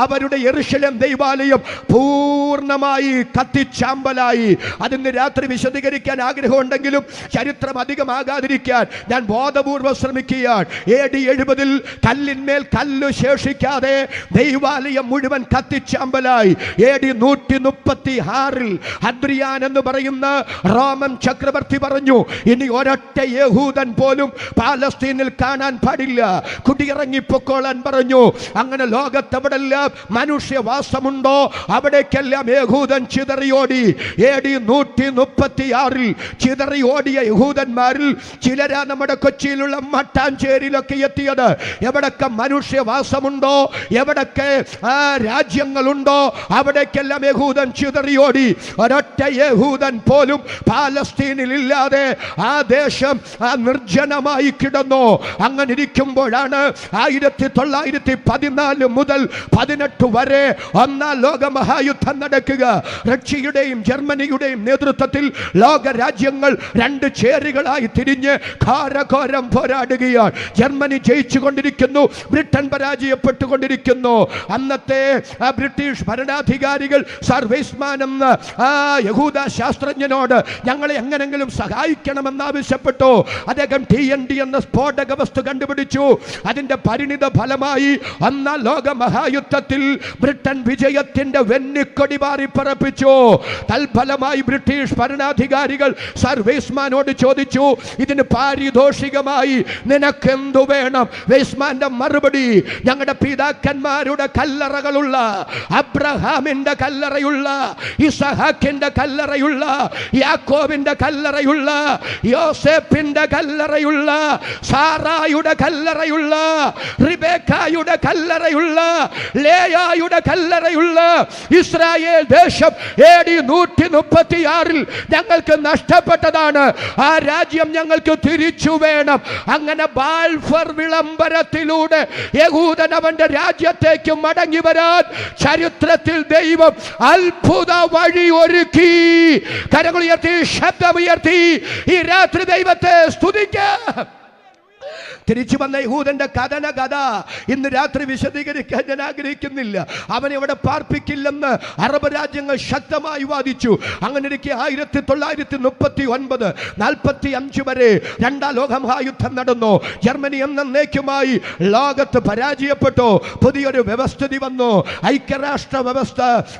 അവരുടെ യെരുശലേം ദൈവാലയം പൂർണ്ണമായി കത്തിച്ചാമ്പലായി. അതിന് രാത്രി വിശദീകരിക്കാൻ ആഗ്രഹമുണ്ടെങ്കിലും ചരിത്രം അധികമാകാതിരിക്കാൻ ഞാൻ ബോധപൂർവ്വം ശ്രമിക്കുകയാണ്. AD 70 കല്ലിന്മേൽ കല്ല് ശേഷിക്കാതെ ദൈവാലയം മുഴുവൻ കത്തിച്ചാമ്പലായി. AD 136 അദ്രിയാൻ എന്ന് പറയുന്ന റോമൻ ചക്രവർത്തി പറഞ്ഞു, ഇനി ഒരൊറ്റ യഹൂദൻ പോലും പാലസ്തീനിൽ കാണാൻ പാടില്ല, കുടിയിറങ്ങിപ്പൊക്കോളാൻ പറഞ്ഞു. അങ്ങനെ ലോകത്തെവിടെല്ലാം മനുഷ്യവാസമുണ്ടോ അവിടേക്കെല്ലാം യഹൂദൻ ചിതറിയോടി. AD 136 ചിതറിയോടിയ യഹൂദന്മാരിൽ ചിലരാ നമ്മുടെ കൊച്ചിയിലുള്ള മട്ടാഞ്ചേരിയിലൊക്കെ എത്തിയത്. എവിടൊക്കെ മനുഷ്യവാസമുണ്ടോ, എവിടൊക്കെ രാജ്യങ്ങളുണ്ടോ അവിടേക്കെല്ലാം യഹൂദൻ ചിതറിയോടി. ഒരൊറ്റ യഹൂദൻ പോലും പാലസ്തീനിൽ ഇല്ലാതെ ആ ദേശം നിർജ്ജനമായി കിടന്നു. അങ്ങനെ ഇരിക്കുമ്പോഴാണ് 1914 മുതൽ 18 വരെ ഒന്നാം ലോക മഹായുദ്ധം നടക്കുക. റഷ്യയുടെയും ജർമ്മനിയുടെയും നേതൃത്വത്തിൽ ലോക രാജ്യങ്ങൾ രണ്ട് ചേരികളായി തിരിഞ്ഞ് ഘോരഘോരം പോരാടുകയാണ്. Germany ജയിച്ചുകൊണ്ടിരിക്കുന്നു, Britain പരാജയപ്പെട്ടുകൊണ്ടിരിക്കുന്നു. അന്നത്തെ ബ്രിട്ടീഷ് ഭരണാധികാരികൾ സർ വെയ്സ്മാൻ എന്ന യഹൂദ ശാസ്ത്രജ്ഞനോട് ഞങ്ങളെ എങ്ങനെങ്കിലും സഹായിക്കണമെന്നാവശ്യപ്പെട്ടു. അദ്ദേഹം TNT എന്ന സ്ഫോടക വസ്തു കണ്ടുപിടിച്ചു. അതിന്റെ പരിണിത ഫലമായി ഒന്നാം ലോക മഹായുദ്ധത്തിൽ ബ്രിട്ടൻ വിജയത്തിന്റെ വെന്നിക്കൊടി പാറി പറപ്പിച്ചു. തൽഫലമായി ബ്രിട്ടീഷ് ഭരണാധികാരികൾ സർ വെയ്സ്മാനോട് ചോദിച്ചു, ഇതിന് പാരിതോഷികമായി നിനക്കെന്തു വേണം? വെയ്സ്മാന്റെ മറുപടി, ഞങ്ങളുടെ പിതാക്കന്മാരുടെ കല്ലറകളുള്ള, അബ്രഹാമിന്റെ കല്ലറയുള്ള, ഇസഹാക്കിന്റെ കല്ലറയുള്ള, യാക്കോബിന്റെ കല്ലറയുള്ള, യോസേപ്പിന്റെ കല്ലറയുള്ള, സാറായുടെ കല്ലറയുള്ള, റിബേക്കായുടെ കല്ലറയുള്ള, ലേയായുടെ കല്ലറയുള്ള ഇസ്രായേൽ ദേശം AD 136 ഞങ്ങൾക്ക് നഷ്ടപ്പെട്ടതാണ്. ആ രാജ്യം ഞങ്ങൾക്ക് തിരിച്ചു വേണം. അങ്ങനെ ബാൽഫർ വിളംബരത്തിലൂടെ യഹൂദൻ അവന്റെ രാജ്യത്തേക്ക് മടങ്ങി വരാൻ ചരിത്രത്തിൽ ദൈവം അത്ഭുത വഴി ഒരുക്കി. കരങ്ങളുയർത്തി ശബ്ദമുയർത്തി ഈ രാത്രി ദൈവത്തെ സ്തുതിക്കാം. തിരിച്ചു വന്ന യഹൂദന്റെ കഥന കഥ ഇന്ന് രാത്രി വിശദീകരിക്കാൻ ഞാൻ ആഗ്രഹിക്കുന്നില്ല. അവനെ ഇവിടെ പാർപ്പിക്കില്ലെന്ന് അറബ് രാജ്യങ്ങൾ ശക്തമായി വാദിച്ചു. അങ്ങനെ ഇരിക്കെ 1939 45 വരെ രണ്ടാം ലോകമഹായുദ്ധം നടന്നു. ജർമ്മനി എന്നേക്കുമായി ലോകത്ത് പരാജയപ്പെട്ടു. പുതിയൊരു വ്യവസ്ഥിതി വന്നു. ഐക്യരാഷ്ട്ര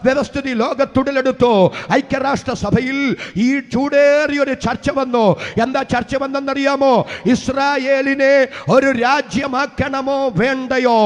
വ്യവസ്ഥിതി ലോകത്തുടലെടുത്തു. ഐക്യരാഷ്ട്ര സഭയിൽ ഈ ചൂടേറിയൊരു ചർച്ച വന്നു. എന്താ ചർച്ച വന്നെന്നറിയാമോ? ഇസ്രായേലിനെ ഒരു രാജ്യമാക്കണമോ വേണ്ടയോ?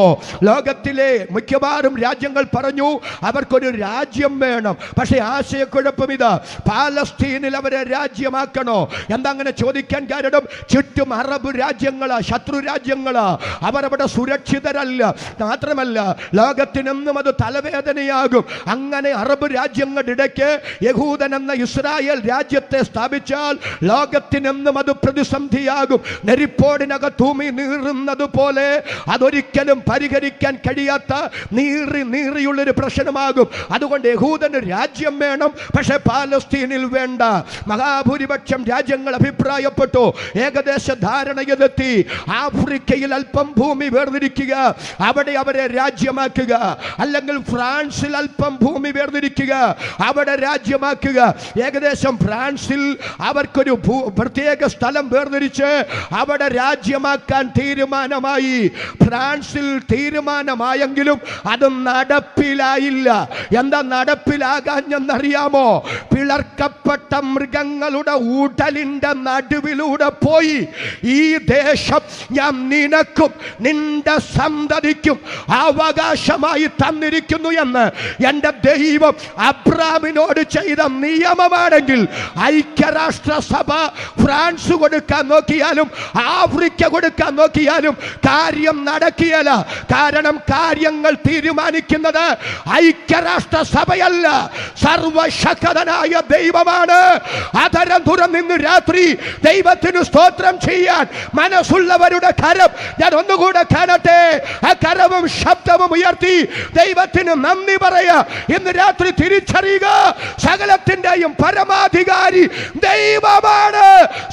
ലോകത്തിലെ മിക്കവാറും രാജ്യങ്ങൾ പറഞ്ഞു അവർക്കൊരു രാജ്യം വേണം. പക്ഷേ ആശയക്കുഴപ്പം ഇതാ, പാലസ്തീനിൽ അവരെ രാജ്യമാക്കണോ? എന്താ അങ്ങനെ ചോദിക്കാൻ കാരണം? ചുറ്റും അറബ് രാജ്യങ്ങളാ, ശത്രു രാജ്യങ്ങളാ. അവരവിടെ സുരക്ഷിതരല്ല. മാത്രമല്ല ലോകത്തിനെന്നും അത് തലവേദനയാകും. അങ്ങനെ അറബ് രാജ്യങ്ങളുടെ ഇടയ്ക്ക് യഹൂദൻ എന്ന ഇസ്രായേൽ രാജ്യത്തെ സ്ഥാപിച്ചാൽ ലോകത്തിനെന്നും അത് പ്രതിസന്ധിയാകും. നെരിപ്പോടിനകത്ത് ഭൂമി നീറുന്നത് പോലെ അതൊരിക്കലും പരിഹരിക്കാൻ കഴിയാത്ത നീറിയുള്ളൊരു പ്രശ്നമാകും. അതുകൊണ്ട് യഹൂദന് രാജ്യം വേണം, പക്ഷെ പാലസ്തീനിൽ വേണ്ട. മഹാഭൂരിപക്ഷം രാജ്യങ്ങൾ അഭിപ്രായപ്പെട്ടു, ഏകദേശ ധാരണയിലെത്തി. ആഫ്രിക്കയിൽ അല്പം ഭൂമി വേർതിരിക്കുക, അവിടെ അവരെ രാജ്യമാക്കുക. അല്ലെങ്കിൽ ഫ്രാൻസിൽ അല്പം ഭൂമി വേർതിരിക്കുക, അവിടെ രാജ്യമാക്കുക. ഏകദേശം ഫ്രാൻസിൽ അവർക്കൊരു പ്രത്യേക സ്ഥലം വേർതിരിച്ച് അവിടെ രാജ്യമാക്കാൻ തീരുമാനമായി. ഫ്രാൻസിൽ തീരുമാനമായെങ്കിലും അത് നടപ്പിലായില്ല. എന്താ നടപ്പിലാകാഞ്ഞെന്നറിയാമോ? പിളർക്കപ്പെട്ട മൃഗങ്ങളുടെ ഊട്ടലിന്റെ നടുവിലൂടെ പോയി ഈ ദേശം ഞാൻ നിനക്കും നിന്റെ സന്തതിക്കും അവകാശമായി തന്നിരിക്കുന്നു എന്ന് എൻ്റെ ദൈവം അബ്രാമിനോട് ചെയ്ത നിയമമാണെങ്കിൽ ഐക്യരാഷ്ട്ര സഭ ഫ്രാൻസ് കൊടുക്കാൻ നോക്കിയാലും ആഫ്രിക്ക കൊടുക്കാൻ അടുക്കാൻ നോക്കിയാലും കാര്യം നടക്കുകയില്ല. കാരണം കാര്യങ്ങൾ തീരുമാനിക്കുന്നത് ഐക്യരാഷ്ട്ര സഭയല്ല, സർവശക്തനായ ദൈവമാണ്. അതരം തുറന്നിന്ന് രാത്രി ദൈവത്തിന് സ്തോത്രം ചെയ്യാൻ മനസ്സുള്ളവരുടെ കരം ഞാൻ ഒന്നുകൂടെ കാണട്ടെ. ആ കരവും ശബ്ദവും ഉയർത്തി ദൈവത്തിന് നന്ദി പറയാ. ഇന്ന് രാത്രി തിരിച്ചറിയുക, സകലത്തിന്റെയും പരമാധികാരി ദൈവമാണ്.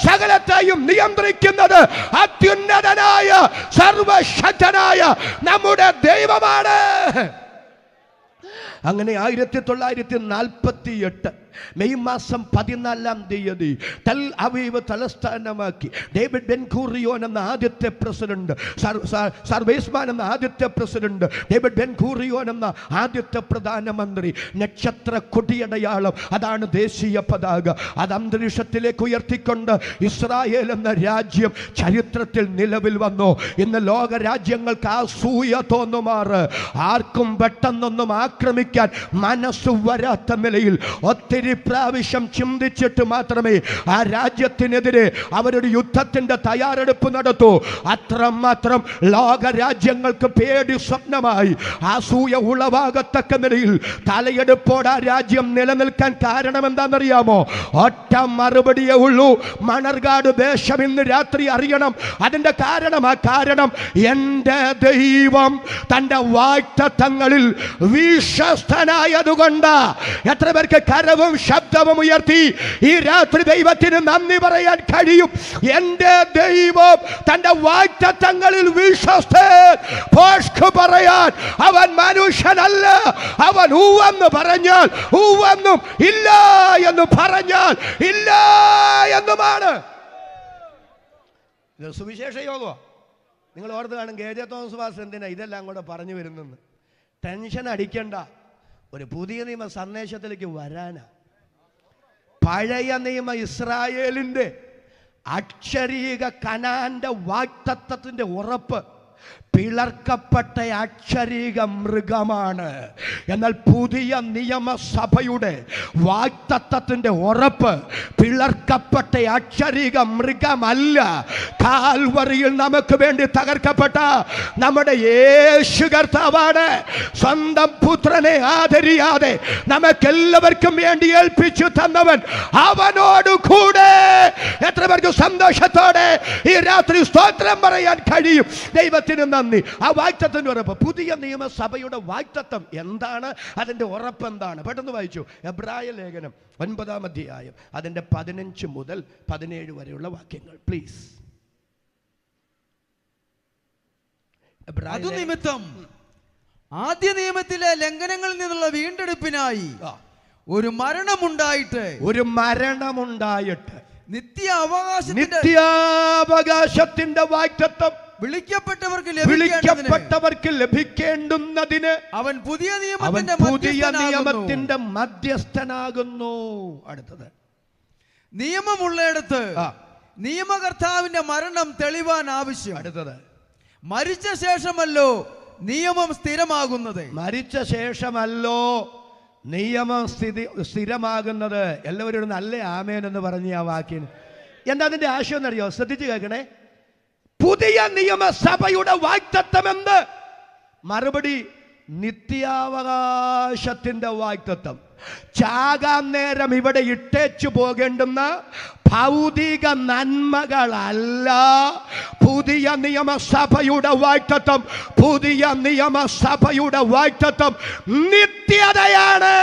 സകലത്തെയും നിയന്ത്രിക്കുന്നത് അത്യുന്നതനായ സർവശക്തനായ നമ്മുടെ ദൈവമാണ്. അങ്ങനെ 1948 മെയ് മാസം 14-ാം തീയതി ടെൽ അവീവ് തലസ്ഥാനമാക്കി ഡേവിഡ് ബെൻ ഗൂറിയോൻ എന്ന ആദ്യത്തെ പ്രസിഡന്റ്, സർവേസ്മാൻ എന്ന ആദ്യത്തെ പ്രസിഡന്റ്, ഡേവിഡ് ബെൻ ഗൂറിയോൻ എന്ന ആദ്യത്തെ പ്രധാനമന്ത്രി, നക്ഷത്ര കൊടിയടയാളം അതാണ് ദേശീയ പതാക. അത് അന്തരീക്ഷത്തിലേക്ക് ഉയർത്തിക്കൊണ്ട് ഇസ്രായേൽ എന്ന രാജ്യം ചരിത്രത്തിൽ നിലവിൽ വന്നു. ഇന്ന് ലോക രാജ്യങ്ങൾക്ക് അസൂയ തോന്നുമാറ് ആർക്കും പെട്ടെന്നൊന്നും ആക്രമിക്കാൻ മനസ്സു വരാത്ത നിലയിൽ ഒത്തിരി പ്രാവശ്യം ചിന്തിച്ചിട്ട് മാത്രമേ ആ രാജ്യത്തിനെതിരെ അവരൊരു യുദ്ധത്തിന്റെ തയ്യാറെടുപ്പ് നടത്തൂ. അത്രമാത്രം ലോക രാജ്യങ്ങൾക്ക് പേടി സ്വപ്നമായി അസൂയ ഉളവാകത്തക്ക നിലയിൽ തലയെടുപ്പോടെ ആ രാജ്യം നിലനിൽക്കാൻ കാരണം എന്താണെന്നറിയാമോ? ഒറ്റ മറുപടിയേ ഉള്ളൂ. മണർകാട് ദേശം ഇന്ന് രാത്രി അറിയണം അതിന്റെ കാരണം. ആ കാരണം എൻ്റെ ദൈവം തൻ്റെ വാഗ്ദത്തങ്ങളിൽ വിശ്വസ്തനായതുകൊണ്ട്. എത്ര പേർക്ക് കരവും ശബ്ദവും ഉയർത്തി ഈ രാത്രി ദൈവത്തിന് നന്ദി പറയാൻ കഴിയും? എൻ്റെ ദൈവം തൻ്റെ വാഗ്ദത്തങ്ങളിൽ വിശ്വസ്തൻ. പോഷ്ക് പറയാൻ അവൻ മനുഷ്യനല്ല. അവൻ ഊവെന്ന് പറഞ്ഞാൽ ഊവെന്നും ഇല്ല എന്ന് പറഞ്ഞാൽ ഇല്ല എന്നുമാണ്. ഇത് സുവിശേഷ യോഗം. നിങ്ങൾ ഓർത്ത് കാണും KJ തോമസ് പാസ്റ്റർ എന്തിനാ ഇതെല്ലാം കൂടെ പറഞ്ഞു വരുന്നെന്ന്. ടെൻഷൻ അടിക്കണ്ട, ഒരു പുതിയ നിയമ സന്ദേശത്തിലേക്ക് വരാനാ. പഴയ നിയമ ഇസ്രായേലിൻ്റെ അക്ഷരീക കനാന്റെ വാഗ്ദത്തത്തിന്റെ ഉറപ്പ് പിളർക്കപ്പെട്ട അക്ഷരീക മൃഗമാണ്. എന്നാൽ പുതിയ നിയമസഭയുടെ വാഗ്ദത്തത്തിന്റെ ഉറപ്പ് പിളർക്കപ്പെട്ട അക്ഷരീക മൃഗമല്ല. കാൽവറിയിൽ നമുക്ക് വേണ്ടി തകർക്കപ്പെട്ട നമ്മുടെ യേശു കർത്താവാണ്. സ്വന്തം പുത്രനെ ആദരിയാതെ നമുക്കെല്ലാവർക്കും വേണ്ടി ഏൽപ്പിച്ചു തന്നവൻ അവനോട് കൂടെ. എത്ര പേർക്ക് സന്തോഷത്തോടെ ഈ രാത്രി സ്തോത്രം പറയാൻ കഴിയും? ദൈവത്തിന് നന്ദി. ആ വാഗ്ദത്തത്തിന്റെ ഉറപ്പ്, പുതിയ നിയമസഭയുടെ വാഗ്ദത്തം എന്താണ്? അതിന്റെ ഉറപ്പ് എന്താണ്? പെട്ടെന്ന് വായിച്ചു. എബ്രായ ലേഖനം 9-ാം അധ്യായം അതിന്റെ 15 മുതൽ 17 വരെയുള്ള വാക്യങ്ങൾ പ്ലീസ്. അതുനിമിത്തം ആദ്യ നിയമത്തിലെ ലംഘനങ്ങളിൽ നിന്നുള്ള വീണ്ടെടുപ്പിനായി ഒരു മരണമുണ്ടായിട്ട് നിത്യാവകാശത്തിന്റെ വാഗ്ദത്തം വിളിക്കപ്പെട്ടവർക്ക് ലഭിക്കേണ്ടുന്നതിന് അവൻ പുതിയ നിയമത്തിന്റെ മധ്യസ്ഥനാകുന്നു. അടുത്തത്, നിയമമുള്ളയിടത്ത് നിയമകർത്താവിന്റെ മരണം തെളിവാൻ ആവശ്യം. അടുത്തത്, മരിച്ച ശേഷമല്ലോ നിയമം സ്ഥിരമാകുന്നത്. മരിച്ച ശേഷമല്ലോ നിയമം സ്ഥിരമാകുന്നത്. എല്ലാവരും നല്ല ആമേൻ എന്ന് പറഞ്ഞ ആ വാക്കിന് എന്താ അതിന്റെ ആശയം എന്നറിയോ? ശ്രദ്ധിച്ചു കേൾക്കണേ. പുതിയ നിയമസഭയുടെ വാഗ്ദത്തം എന്ത്? മറുപടി നിത്യാവകാശത്തിന്റെ വാഗ്ദത്തം. ചാകാൻ നേരം ഇവിടെ ഇട്ടേച്ചു പോകേണ്ടുന്ന ഭൗതിക നന്മകളല്ല പുതിയ നിയമസഭയുടെ വാഗ്ദത്തം. പുതിയ നിയമസഭയുടെ വാഗ്ദത്തം നിത്യതയാണ്,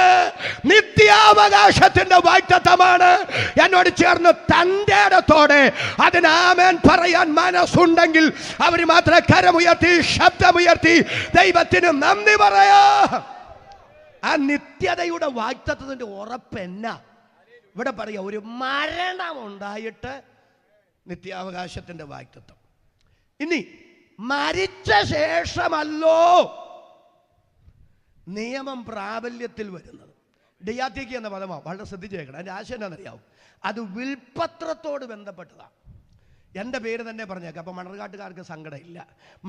നിത്യാവകാശത്തിന്റെ വാഗ്ദത്തമാണ്. എന്നോട് ചേർന്ന് തൻ്റെ ഇടത്തോടെ അതിന് ആമേൻ പറയാൻ മനസ്സുണ്ടെങ്കിൽ അവർ മാത്രം കരമുയർത്തി ശബ്ദമുയർത്തി ദൈവത്തിന് നന്ദി പറയാ. ആ നിത്യതയുടെ വാഗ്ദത്തത്തിന്റെ ഉറപ്പ് എന്നാ? ഇവിടെ പറയാ, ഒരു മരണമുണ്ടായിട്ട് നിത്യാവകാശത്തിന്റെ വാഗ്ദത്തം. ഇനി മരിച്ച ശേഷമല്ലോ നിയമം പ്രാബല്യത്തിൽ വരുന്നത്. ഡിയാത്തിക്ക് എന്ന പദമാണ് വളരെ ശ്രദ്ധിച്ചേക്കണം. അതിന്റെ ആശയം എന്താണെന്നറിയാവും? അത് വിൽപത്രത്തോട് ബന്ധപ്പെട്ടതാണ്. എൻ്റെ പേര് തന്നെ പറഞ്ഞേക്കാം. അപ്പോൾ മണർകാട്ടുകാർക്ക് സങ്കടമില്ല.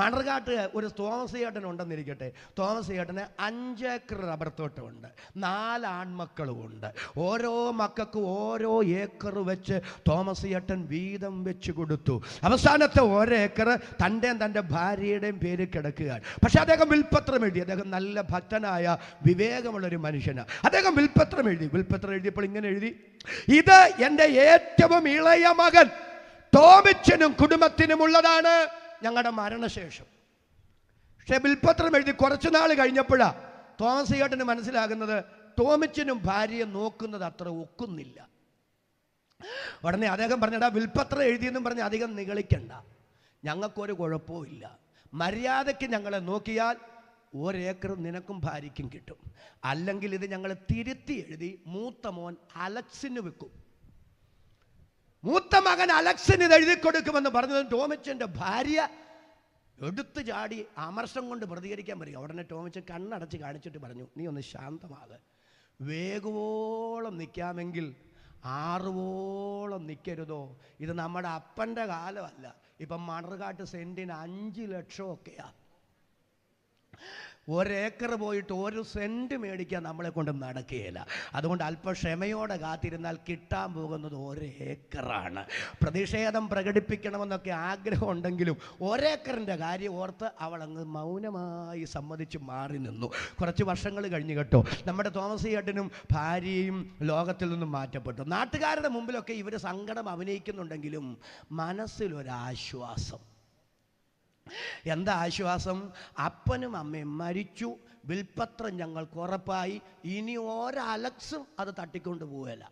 മണർകാട്ട് ഒരു തോമസ് ചേട്ടൻ ഉണ്ടെന്നിരിക്കട്ടെ. തോമസ് ചേട്ടന് 5 ഏക്കർ റബ്ബർ തോട്ടമുണ്ട്, 4 ആൺമക്കളുമുണ്ട്. ഓരോ മക്കൾക്കും ഓരോ ഏക്കർ വെച്ച് തോമസ് ചേട്ടൻ വീതം വെച്ച് കൊടുത്തു. അവസാനത്തെ 1 ഏക്കർ തൻ്റെ ഭാര്യയുടെയും പേര് കിടക്കുകയാണ്. പക്ഷെ അദ്ദേഹം വിൽപ്പത്രം എഴുതി. അദ്ദേഹം നല്ല ഭക്തനായ വിവേകമുള്ളൊരു മനുഷ്യനാണ്. അദ്ദേഹം വിൽപ്പത്രം എഴുതിയപ്പോൾ ഇങ്ങനെ എഴുതി: ഇത് എൻ്റെ ഏറ്റവും ഇളയ മകൻ ടോമിച്ചനും കുടുംബത്തിനുമുള്ളതാണ് ഞങ്ങളുടെ മരണശേഷം. പക്ഷെ ബിൽപത്രം എഴുതി കുറച്ചു നാൾ കഴിഞ്ഞപ്പോഴാണ് തോമസ് ചേട്ടന് മനസ്സിലാകുന്നത് ടോമിച്ചനും ഭാര്യയെ നോക്കുന്നത് അത്ര ഒക്കുന്നില്ല. ഉടനെ അദ്ദേഹം പറഞ്ഞടാ, വിൽപത്രം എഴുതിയെന്നും പറഞ്ഞ് അധികം നിഗളിക്കണ്ട, ഞങ്ങൾക്കൊരു കുഴപ്പവും ഇല്ല, മര്യാദയ്ക്ക് ഞങ്ങളെ നോക്കിയാൽ 1 ഏക്കർ നിനക്കും ഭാര്യയ്ക്കും കിട്ടും, അല്ലെങ്കിൽ ഇത് ഞങ്ങൾ തിരുത്തി എഴുതി മൂത്ത മോൻ അലക്സിന് വെക്കും. മൂത്ത മകൻ അലക്സിന് ഇത് എഴുതി കൊടുക്കുമെന്ന് പറഞ്ഞത് ടോമിച്ചൻ്റെ ഭാര്യ എടുത്തു ചാടി അമർഷം കൊണ്ട് പ്രതികരിക്കാൻ പറയും. ഉടനെ ടോമിച്ച് കണ്ണടച്ച് കാണിച്ചിട്ട് പറഞ്ഞു, നീ ഒന്ന് ശാന്തമാകെ, വേഗവോളം നിൽക്കാമെങ്കിൽ 6 നിൽക്കരുതോ, ഇത് നമ്മുടെ അപ്പൻ്റെ കാലമല്ല. ഇപ്പം മണർകാട്ട് സെൻറ്റിന് 5 ലക്ഷമൊക്കെയാണ്. 1 ഏക്കർ പോയിട്ട് 1 സെൻറ്റ് മേടിക്കാൻ നമ്മളെ കൊണ്ട് നടക്കുകയില്ല. അതുകൊണ്ട് അല്പം ക്ഷമയോടെ കാത്തിരുന്നാൽ കിട്ടാൻ പോകുന്നത് 1 ഏക്കറാണ്. പ്രതിഷേധം പ്രകടിപ്പിക്കണമെന്നൊക്കെ ആഗ്രഹം ഉണ്ടെങ്കിലും 1 ഏക്കറിൻ്റെ കാര്യം ഓർത്ത് അവൾ അങ്ങ് മൗനമായി സമ്മതിച്ച് മാറി നിന്നു. കുറച്ച് വർഷങ്ങൾ കഴിഞ്ഞ് കേട്ടോ, നമ്മുടെ തോമസ് ചേട്ടനും ഭാര്യയും ലോകത്തിൽ നിന്നും മാറ്റപ്പെട്ടു. നാട്ടുകാരുടെ മുമ്പിലൊക്കെ ഇവർ സങ്കടം അഭിനയിക്കുന്നുണ്ടെങ്കിലും മനസ്സിലൊരാശ്വാസം. എന്താ ആശ്വാസം? അപ്പനും അമ്മയും മരിച്ചു, വിൽപ്പത്രം ഞങ്ങൾക്ക് ഉറപ്പായി, ഇനി ഒരലക്സും അത് തട്ടിക്കൊണ്ട് പോവുകയില്ല.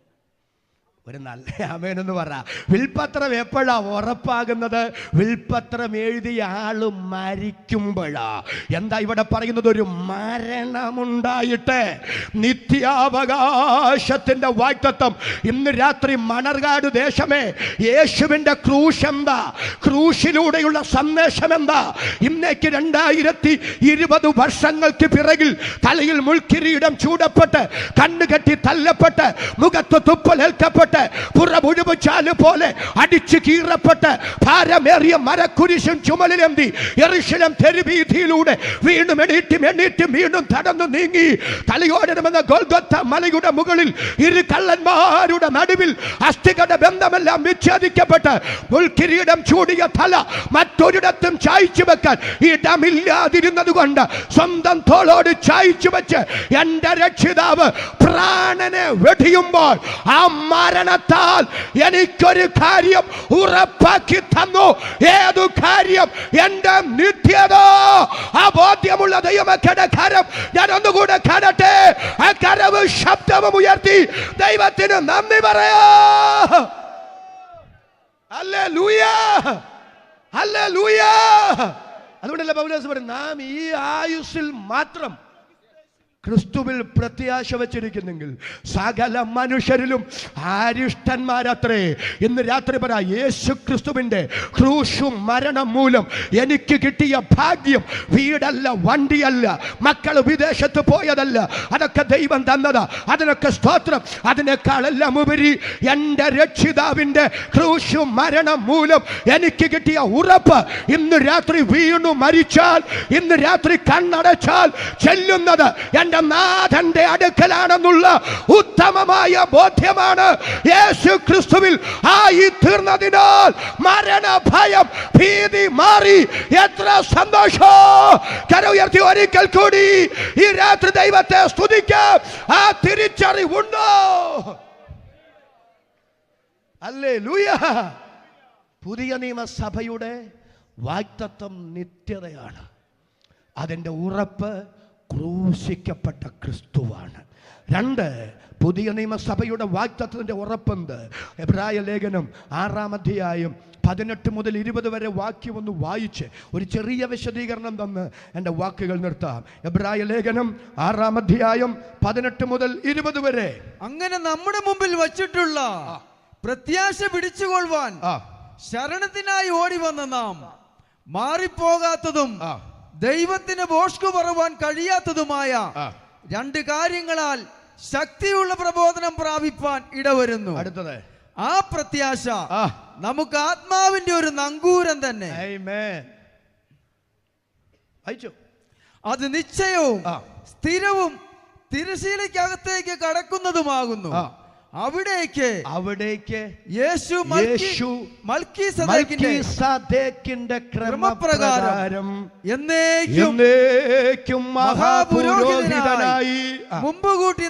ഒരു നല്ല ആമേനെന്ന് പറ. വിൽപ്പത്രം എപ്പോഴാ ഉറപ്പാകുന്നത്? വിൽപ്പത്രം എഴുതിയ ആള് മരിക്കുമ്പോഴാ. എന്താ ഇവിടെ പറയുന്നത്? ഒരു മരണമുണ്ടായിട്ട് നിത്യാവകാശത്തിന്റെ വാഗ്ദത്തം. ഇന്ന് രാത്രി മണർകാട് ദേശമേ, യേശുവിന്റെ ക്രൂശ് എന്താ, ക്രൂശിലൂടെയുള്ള സന്ദേശം എന്താ? ഇന്നേക്ക് 2020 വർഷങ്ങൾക്ക് പിറകിൽ തലയിൽ മുൾക്കിരീടം ചൂടപ്പെട്ട്, കണ്ണുകെട്ടി തല്ലപ്പെട്ട്, മുഖത്ത് തുപ്പലേൽക്കപ്പെട്ട്, പുറമുഴുച്ചാല് പോലെ അടിച്ചു കീറപ്പെട്ട്, ഭാരമേറിയ മരക്കുരിശും ചുമലിലെന്തി യെരൂശലേം തെരുവീഥിയിലൂടെ വീണ്ടും എണീറ്റും വീണ്ടും തടന്നു നീങ്ങി തലയോടണമെന്ന ഗോൽഗോത്ത മലയുടെ മുകളിൽ 2 കള്ളന്മാരുടെ നടുവിൽ അസ്ഥികളുടെ ബന്ധമെല്ലാം വിച്ഛേദിക്കപ്പെട്ട് മുൾക്കിരീടം ചൂടിയ തല മറ്റൊരിടത്തും ചായ്ച്ചു വെക്കാൻ ഇടമില്ലാതിരുന്നത് കൊണ്ട് സ്വന്തം തോളോട് ചായ്ച്ചു വെച്ച് എന്റെ രക്ഷിതാവ് പ്രാണനെ വെടിയുമ്പോൾ ആ മരണത്താൽ എനിക്കൊരു കാര്യം ഉറപ്പാക്കി തന്നു. ഏതു കാര്യം? എന്റെ നിത്യത. ആ ബോധ്യമുള്ള ദൈവമക്കളുടെ കരം ഞാൻ ഒന്നുകൂടെ കാണട്ടെ. ആ കരവ് ശബ്ദവും ഉയർത്തി ദൈവത്തിന് നന്ദി പറയാ. Hallelujah, hallelujah. അതുകൊണ്ടല്ലേ പൗലോസ് പറയുന്നത്, നാം ഈ ആയുസ്സിൽ മാത്രം ക്രിസ്തുവിൽ പ്രത്യാശ വച്ചിരിക്കുന്നെങ്കിൽ സകല മനുഷ്യരിലും ആരിഷ്ടന്മാരത്രേ. ഇന്ന് രാത്രി പറ, യേശു ക്രിസ്തുവിൻ്റെ ക്രൂശും മരണം മൂലം എനിക്ക് കിട്ടിയ ഭാഗ്യം വീടല്ല, വണ്ടിയല്ല, മക്കൾ വിദേശത്ത് പോയതല്ല, അതൊക്കെ ദൈവം തന്നതാ. അതിനൊക്കെ സ്തോത്രം. അതിനേക്കാളെല്ലാം ഉപരി എൻ്റെ രക്ഷിതാവിൻ്റെ ക്രൂശും മരണം മൂലം എനിക്ക് കിട്ടിയ ഉറപ്പ്, ഇന്ന് രാത്രി വീണു മരിച്ചാൽ, ഇന്ന് രാത്രി കണ്ണടച്ചാൽ ചെല്ലുന്നത് എൻ്റെ നാഥന്റെ അടുക്കലാണെന്നുള്ള ഉത്തമമായ ബോധ്യമാണ്. യേശു ക്രിസ്തുവിൽ ആയി തീർന്നതിനാൽ മരണഭയം, ഭീതി മാറി. എത്ര സന്തോഷം! കര ഉയർത്തി ഒരിക്കൽ കൂടി ഈ രാത്രി ദൈവത്തെ സ്തുതിക്കാം. ആ തിരിച്ചറിവുണ്ടോ? ഹല്ലേലൂയ. പുതിയ നിയമസഭയുടെ വാഗ്ദത്തം നിത്യതയാണ്. അതിൻ്റെ ഉറപ്പ് ക്രൂശിക്കപ്പെട്ട ക്രിസ്തുവാണ്. 2, പുതിയ നിയമസഭയുടെ വാഗ്ദത്തത്തിന്റെ ഉറപ്പെന്ത്? എബ്രായ ലേഖനം 6-ാം അധ്യായം 18 മുതൽ 20 വരെ വാക്യം ഒന്ന് വായിച്ച് ഒരു ചെറിയ വിശദീകരണം തന്ന് എൻ്റെ വാക്കുകൾ നിർത്താം. എബ്രായ ലേഖനം 6-ാം അധ്യായം 18 മുതൽ 20 വരെ. അങ്ങനെ നമ്മുടെ മുമ്പിൽ വച്ചിട്ടുള്ള പ്രത്യാശ പിടിച്ചുകൊള്ളുവാൻ ശരണത്തിനായി ഓടി വന്ന നാം മാറിപ്പോകാത്തതും ദൈവത്തിന് ഭോഷ്കു പറവാൻ കഴിയാത്തതുമായ 2 കാര്യങ്ങളാൽ ശക്തിയുള്ള പ്രബോധനം പ്രാപിപ്പാൻ ഇടവരുന്നു. അടുത്തത്, ആ പ്രത്യാശ നമുക്ക് ആത്മാവിന്റെ ഒരു നങ്കൂരം തന്നെ. അത് നിശ്ചയവും സ്ഥിരവും തിരശീലയ്ക്കകത്തേക്ക് കടക്കുന്നതുമാകുന്നു. അവിടേക്ക് യേശു മൽക്കീസദേക്കിന്റെ ക്രമപ്രകാരം എന്നേക്കും മഹാപുരോഹിതനായി മുമ്പുകൂട്ടി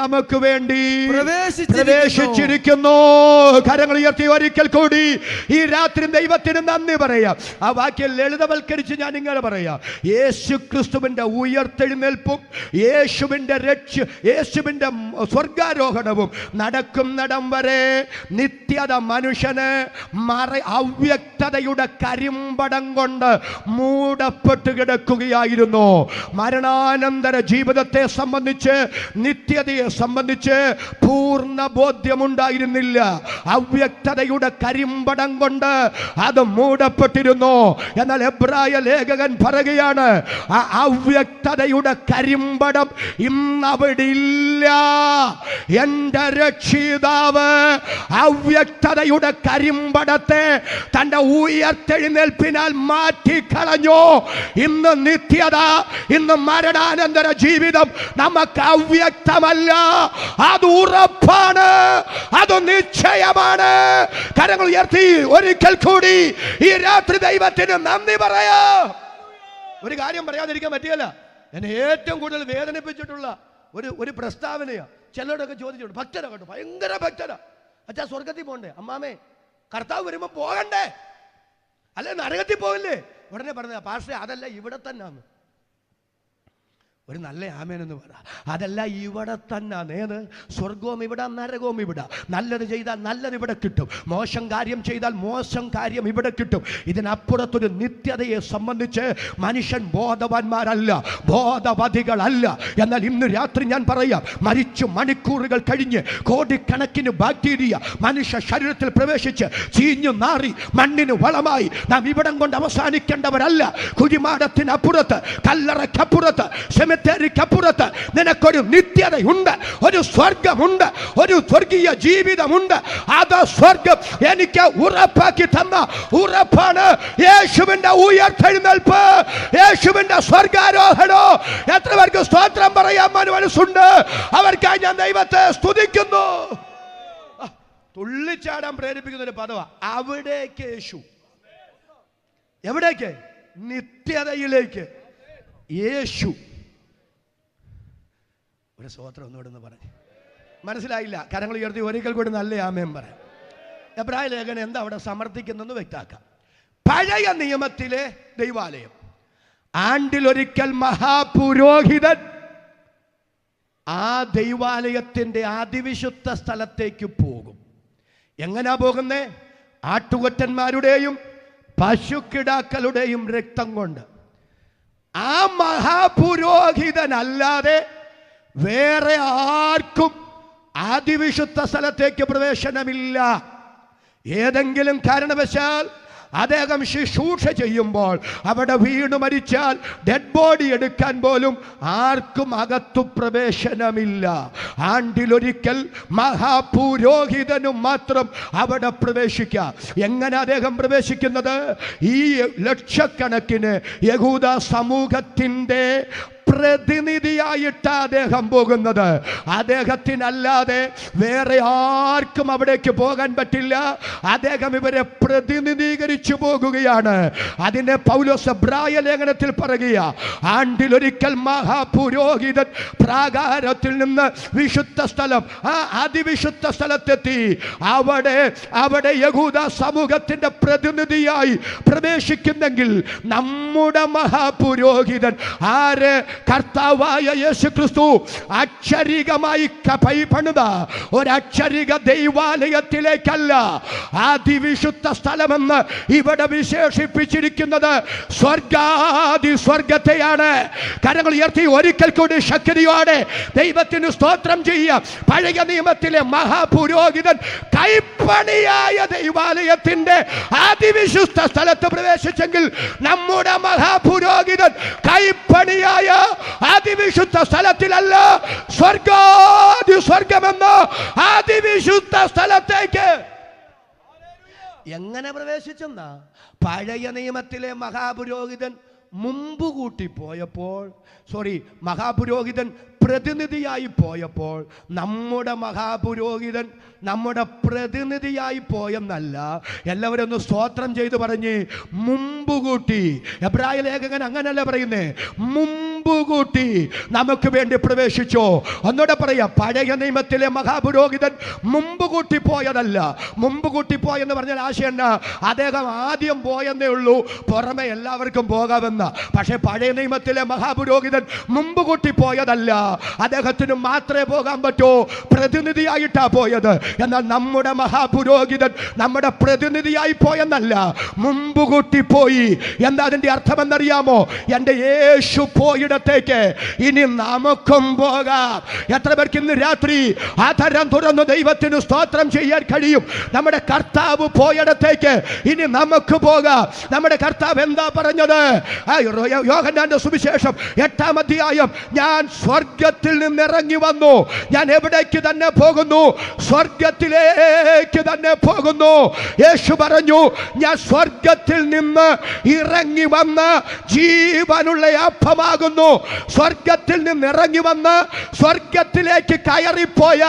നമുക്ക് വേണ്ടി പ്രവേശിച്ചിരിക്കുന്നു. കരങ്ങൾ ഉയർത്തി ഒരിക്കൽ കൂടി ഈ രാത്രി ദൈവത്തിന് നന്ദി പറയാം. ആ വാക്യം ലളിതവൽക്കരിച്ച് ഞാൻ ഇങ്ങനെ പറയാം. യേശു ക്രിസ്തുവിന്റെ ഉയർത്തെഴുന്നേൽപ്പും യേശുവിന്റെ യേശുവിന്റെ സ്വർഗാരോഹണവും നടക്കുന്നിടം വരെ നിത്യത മനുഷ്യന് അവ്യക്തതയുടെ കരിമ്പടം കൊണ്ട് മൂടപ്പെട്ട് കിടക്കുകയായിരുന്നു. മരണാനന്തര ജീവിതത്തെ സംബന്ധിച്ച്, നിത്യതയെ സംബന്ധിച്ച് പൂർണ്ണ ബോധ്യമുണ്ടായിരുന്നില്ല. അവ്യക്തതയുടെ കരിമ്പടം കൊണ്ട് അത് മൂടപ്പെട്ടിരുന്നു. എന്നാൽ എബ്രായ ലേഖകൻ പറയുകയാണ്, ആ അവ്യക്തതയുടെ കരിമ്പടം ഇന്നവിടെ ഇല്ല. എന്റെ രക്ഷിതാവ് അവ്യക്തതയുടെ കരിമ്പടത്തെ തന്റെ ഉയർത്തെഴുന്നേൽപ്പിനാൽ മാറ്റിക്കളഞ്ഞു. ഇന്ന് നിത്യത, ഇന്ന് മരണാനന്തര ജീവിതം നമുക്ക് അവ്യക്തമല്ല, അത് ഉറപ്പാണ്, അത് നിശ്ചയമാണ്. കരങ്ങൾ ഉയർത്തി ഒരിക്കൽ കൂടി ഈ രാത്രി ദൈവത്തിന് നന്ദി പറയാ. ഒരു കാര്യം പറയാതിരിക്കാൻ പറ്റിയല്ല. എന്നെ ഏറ്റവും കൂടുതൽ വേദനിപ്പിച്ചിട്ടുള്ള ഒരു പ്രസ്താവനയാ. ചിലരോടൊക്കെ ചോദിച്ചിട്ടുണ്ട്, ഭക്തരാ കേട്ടോ, ഭയങ്കര ഭക്തരാ, അച്ഛാ സ്വർഗത്തിൽ പോകണ്ടേ, അമ്മാമേ കർത്താവ് വരുമ്പോ പോകണ്ടേ, അല്ലെ നരകത്തിൽ പോകില്ലേ? ഉടനെ പറഞ്ഞ പാസ്റ്റേ അതല്ല ഇവിടെ തന്നെയാണ്. ഒരു നല്ല ആമേനെന്ന് പറ. അതല്ല ഇവിടെ തന്നെ. ഏത് സ്വർഗവും ഇവിടെ, നരകവും ഇവിടെ. നല്ലത് ചെയ്താൽ നല്ലത് ഇവിടെ കിട്ടും, മോശം കാര്യം ചെയ്താൽ മോശം കാര്യം ഇവിടെ കിട്ടും. ഇതിനപ്പുറത്തൊരു നിത്യതയെ സംബന്ധിച്ച് മനുഷ്യൻ ബോധവാന്മാരല്ല, ബോധവതികളല്ല. എന്നാൽ ഇന്ന് രാത്രി ഞാൻ പറയാം, മരിച്ചു മണിക്കൂറുകൾ കഴിഞ്ഞ് കോടിക്കണക്കിന് ബാക്ടീരിയ മനുഷ്യ ശരീരത്തിൽ പ്രവേശിച്ച് ചീഞ്ഞു നാറി മണ്ണിന് വളമായി നാം ഇവിടം കൊണ്ട് അവസാനിക്കേണ്ടവരല്ല. കുഴിമാടത്തിനപ്പുറത്ത്, കല്ലറയ്ക്കപ്പുറത്ത്, സെമിത്തേരിക്കപ്പുറത്ത് നിനക്കൊരു നിത്യതയുണ്ട്, ഒരു സ്വർഗമുണ്ട്, ഒരു സ്വർഗീയ ജീവിതമുണ്ട്. അത് സ്വർഗം എനിക്ക് ഉറപ്പാക്കി തന്ന ഉറപ്പാണ് യേശുവിന്റെ ഉയർത്തെഴുന്നേൽപ്പ്, യേശുവിന്റെ സ്വർഗാരോഹണം. എത്ര പേർക്ക് സ്തോത്രം പറയാൻ മനസ്സുണ്ട്? അവർക്കായി ഞാൻ ദൈവത്തെ സ്തുതിക്കുന്നു. തുള്ളിച്ചാടാൻ പ്രേരിപ്പിക്കുന്ന ഒരു പദവാ അവിടേക്ക് യേശു. എവിടേക്ക്? നിത്യതയിലേക്ക് യേശു. ഒരു സ്തോത്രം ഒന്നുകൂടെ പറഞ്ഞു. മനസ്സിലായില്ല? കരങ്ങൾ ഉയർത്തി ഒരിക്കൽ കൂടി നല്ല ആമേൻ പറയാം. എബ്രായ ലേഖനം എന്താ അവിടെ സമർത്ഥിക്കുന്നെന്ന് വ്യക്താക്കാം. പഴയ നിയമത്തിലെ ദൈവാലയം, ആണ്ടിലൊരിക്കൽ മഹാപുരോഹിതൻ ആ ദൈവാലയത്തിന്റെ അതിവിശുദ്ധ സ്ഥലത്തേക്ക് പോകും. എങ്ങനാ പോകുന്നേ? ആട്ടുകൊറ്റന്മാരുടെയും പശുക്കിടാക്കളുടെയും രക്തം കൊണ്ട്. ആ മഹാപുരോഹിതനല്ലാതെ വേറെ ആർക്കും അതിവിശുദ്ധ സ്ഥലത്തേക്ക് പ്രവേശനമില്ല. ഏതെങ്കിലും കാരണവശാൽ അദ്ദേഹം ശുശ്രൂഷ ചെയ്യുമ്പോൾ അവിടെ വീണു മരിച്ചാൽ ഡെഡ് ബോഡി എടുക്കാൻ പോലും ആർക്കും അകത്തു പ്രവേശനമില്ല. ആണ്ടിലൊരിക്കൽ മഹാപുരോഹിതനും മാത്രം അവിടെ പ്രവേശിക്കാം. എങ്ങനെ അദ്ദേഹം പ്രവേശിക്കുന്നത്? ഈ ലക്ഷക്കണക്കിന് യഹൂദ സമൂഹത്തിൻ്റെ പ്രതിനിധിയായിട്ട് അദ്ദേഹം പോകുന്നത്. അദ്ദേഹത്തിനല്ലാതെ വേറെ ആർക്കും അവിടേക്ക് പോകാൻ പറ്റില്ല. അദ്ദേഹം ഇവരെ പ്രതിനിധീകരിച്ചു പോകുകയാണ്. അതിനെ പൗലോസ് എബ്രായ ലേഖനത്തിൽ പറയുക, ആണ്ടിലൊരിക്കൽ മഹാപുരോഹിതൻ പ്രാകാരത്തിൽ നിന്ന് വിശുദ്ധ സ്ഥലം, ആ അതിവിശുദ്ധ സ്ഥലത്തെത്തി അവിടെ യഹൂദ സമൂഹത്തിന്റെ പ്രതിനിധിയായി പ്രവേശിക്കുന്നെങ്കിൽ നമ്മുടെ മഹാപുരോഹിതൻ ആര്? കർത്താവായ യേശു ക്രിസ്തു അക്ഷരികമായി പണിത ഒരക്ഷരിക ദൈവാലയത്തിലേക്കല്ല, അതിവിശുദ്ധ സ്ഥലമെന്ന് ഇവിടെ വിശേഷിപ്പിച്ചിരിക്കുന്നത് സ്വർഗാദി സ്വർഗത്തെയാണ്. കരങ്ങൾ ഉയർത്തി ഒരിക്കൽ കൂടി ശക്തിയോടെ ദൈവത്തിന് സ്തോത്രം ചെയ്യുക. പഴയ നിയമത്തിലെ മഹാപുരോഹിതൻ കൈപ്പണിയായ ദൈവാലയത്തിന്റെ അതിവിശുദ്ധ സ്ഥലത്ത് പ്രവേശിച്ചെങ്കിൽ നമ്മുടെ മഹാപുരോഹിതൻ കൈപ്പണിയായ അതിവിശുദ്ധ സ്ഥലത്തിലല്ല, സ്വർഗമെന്ന അതിവിശുദ്ധ സ്ഥലത്തേക്ക് എങ്ങനെ പ്രവേശിച്ചെന്നാ? പഴയ നിയമത്തിലെ മഹാപുരോഹിതൻ മുമ്പ് കൂട്ടി പോയപ്പോൾ, മഹാപുരോഹിതൻ പ്രതിനിധിയായി പോയപ്പോൾ, നമ്മുടെ മഹാപുരോഹിതൻ നമ്മുടെ പ്രതിനിധിയായി പോയെന്നല്ല. എല്ലാവരും ഒന്ന് സ്തോത്രം ചെയ്ത് പറഞ്ഞ് മുമ്പ് കൂട്ടി. എബ്രായ ലേഖകൻ അങ്ങനല്ല പറയുന്നേ, മുമ്പ് കൂട്ടി നമുക്ക് വേണ്ടി പ്രവേശിച്ചോ. ഒന്നുകൂടെ പറയാം, പഴയ നിയമത്തിലെ മഹാപുരോഹിതൻ മുമ്പ് കൂട്ടി പോയതല്ല. മുമ്പ് കൂട്ടി പോയെന്ന് പറഞ്ഞാൽ ആശയം എന്നാ? അദ്ദേഹം ആദ്യം പോയെന്നേ ഉള്ളൂ, പുറമെ എല്ലാവർക്കും പോകാമെന്ന. പക്ഷെ പഴയ നിയമത്തിലെ മഹാപുരോഹിതൻ മുമ്പ് കൂട്ടി പോയതല്ല, അദ്ദേഹത്തിന് മാത്രമേ പോകാൻ പറ്റൂ, പ്രതിനിധിയായിട്ടാ പോയത്. എന്നാൽ നമ്മുടെ മഹാപുരോഹിതൻ നമ്മുടെ പ്രതിനിധിയായി പോയെന്നല്ല, മുമ്പ് കൂട്ടി പോയി. എന്താ അതിന്റെ അർത്ഥം എന്നറിയാമോ? എൻ്റെ യേശു പോയിടത്തേക്ക് ഇനി നമുക്കും പോകാം. എത്ര പേർക്ക് ഇന്ന് രാത്രി ആധാരം തുറന്ന് ദൈവത്തിന് സ്തോത്രം ചെയ്യാൻ കഴിയും? നമ്മുടെ കർത്താവ് പോയിടത്തേക്ക് ഇനി നമുക്ക് പോകാം. നമ്മുടെ കർത്താവ് എന്താ പറഞ്ഞത്? യോഹന്നാന്റെ സുവിശേഷം 8-ാം അധ്യായം, ഞാൻ സ്വർഗത്തിൽ നിന്ന് ഇറങ്ങി വന്നു, ഞാൻ എവിടേക്ക് തന്നെ പോകുന്നു? സ്വർഗത്തിലേക്ക് തന്നെ പോകുന്നു. യേശു പറഞ്ഞു, ഞാൻ സ്വർഗത്തിൽ നിന്ന് ഇറങ്ങി വന്ന് ജീവനുള്ള അപ്പമാകുന്നു. സ്വർഗത്തിൽ നിന്ന് ഇറങ്ങി വന്ന് സ്വർഗത്തിലേക്ക് കയറിപ്പോയ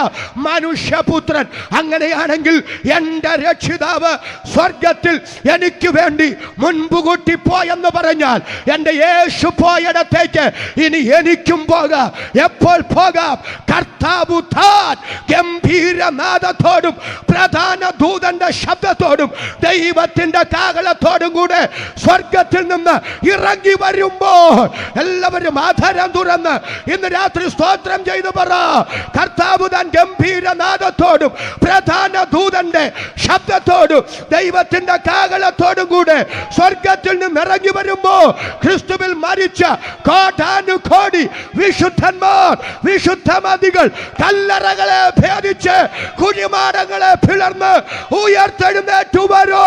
മനുഷ്യപുത്രൻ. അങ്ങനെയാണെങ്കിൽ എൻ്റെ രക്ഷിതാവ് സ്വർഗത്തിൽ എനിക്ക് വേണ്ടി മുൻപ് കൂട്ടി പോയെന്ന് പറഞ്ഞാൽ എൻ്റെ യേശു പോയിടത്തേക്ക് ഇനി എനിക്കും പോകാം. എപ്പോൾ പോകാം? കർത്താവ് താൻ ഗംഭീരനാദത്തോടും പ്രധാന ദൂതന്റെ ശബ്ദത്തോടും ദൈവത്തിന്റെ കാഹളത്തോടും കൂടെ സ്വർഗത്തിൽ നിന്ന് ഇറങ്ങി വരുമ്പോൾ എല്ലാവരും ആധാരം തുറന്ന് ഇന്ന് രാത്രി സ്തോത്രം ചെയ്തു പറ. കർത്താവ് താൻ ഗംഭീരനാദത്തോടും പ്രധാന ദൂതന്റെ ശബ്ദത്തോടും ദൈവത്തിന്റെ കാഹളത്തോടും കൂടെ സ്വർഗത്തിൽ നിന്ന് ഇറങ്ങി വരുമ്പോ ക്രിസ്തുവിൽ മരിച്ച കോടാനുകോടി വിശുദ്ധന്മാർ, വിശുദ്ധമതികൾ കല്ലറകളെ ഭേദിച്ച് കുഴിമാടങ്ങളെ പിളർന്ന് ഉയർത്തെഴുന്നേറ്റു വരോ.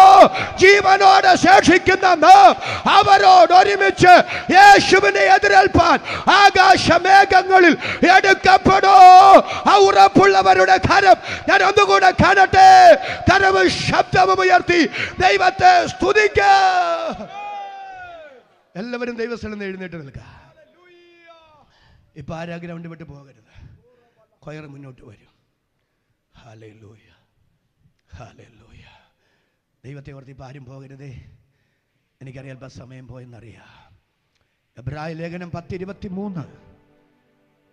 ജീവനോടെ ശേഷിക്കുന്ന നാം അവരോട് ഒരുമിച്ച് യേശുവിനെ എതിരേൽപ്പാൻ ആകാശമേഘങ്ങളിൽ എടുക്കപ്പെടോ. ആ ഉറപ്പുള്ളവരുടെ കരം ഞാൻ ഒന്നുകൂടെ കാണട്ടെ. കരവ് ശബ്ദവും ഉയർത്തി ദൈവത്തെ സ്തുതിക്ക. എല്ലാവരും ദൈവസ്ഥലം എഴുന്നേറ്റ് നിൽക്കുക. ഇപ്പൊ ആരാ ഗ്രൗണ്ട് വിട്ട് പോകരുത്. കൊയർ മുന്നോട്ട് വരും. Hallelujah, hallelujah. ദൈവത്തെ ഓർത്ത് ഇപ്പം ആരും പോകരുതേ. എനിക്കറിയാം അല്പം സമയം പോയെന്നറിയാം. എബ്രായ ലേഖനം 10:23,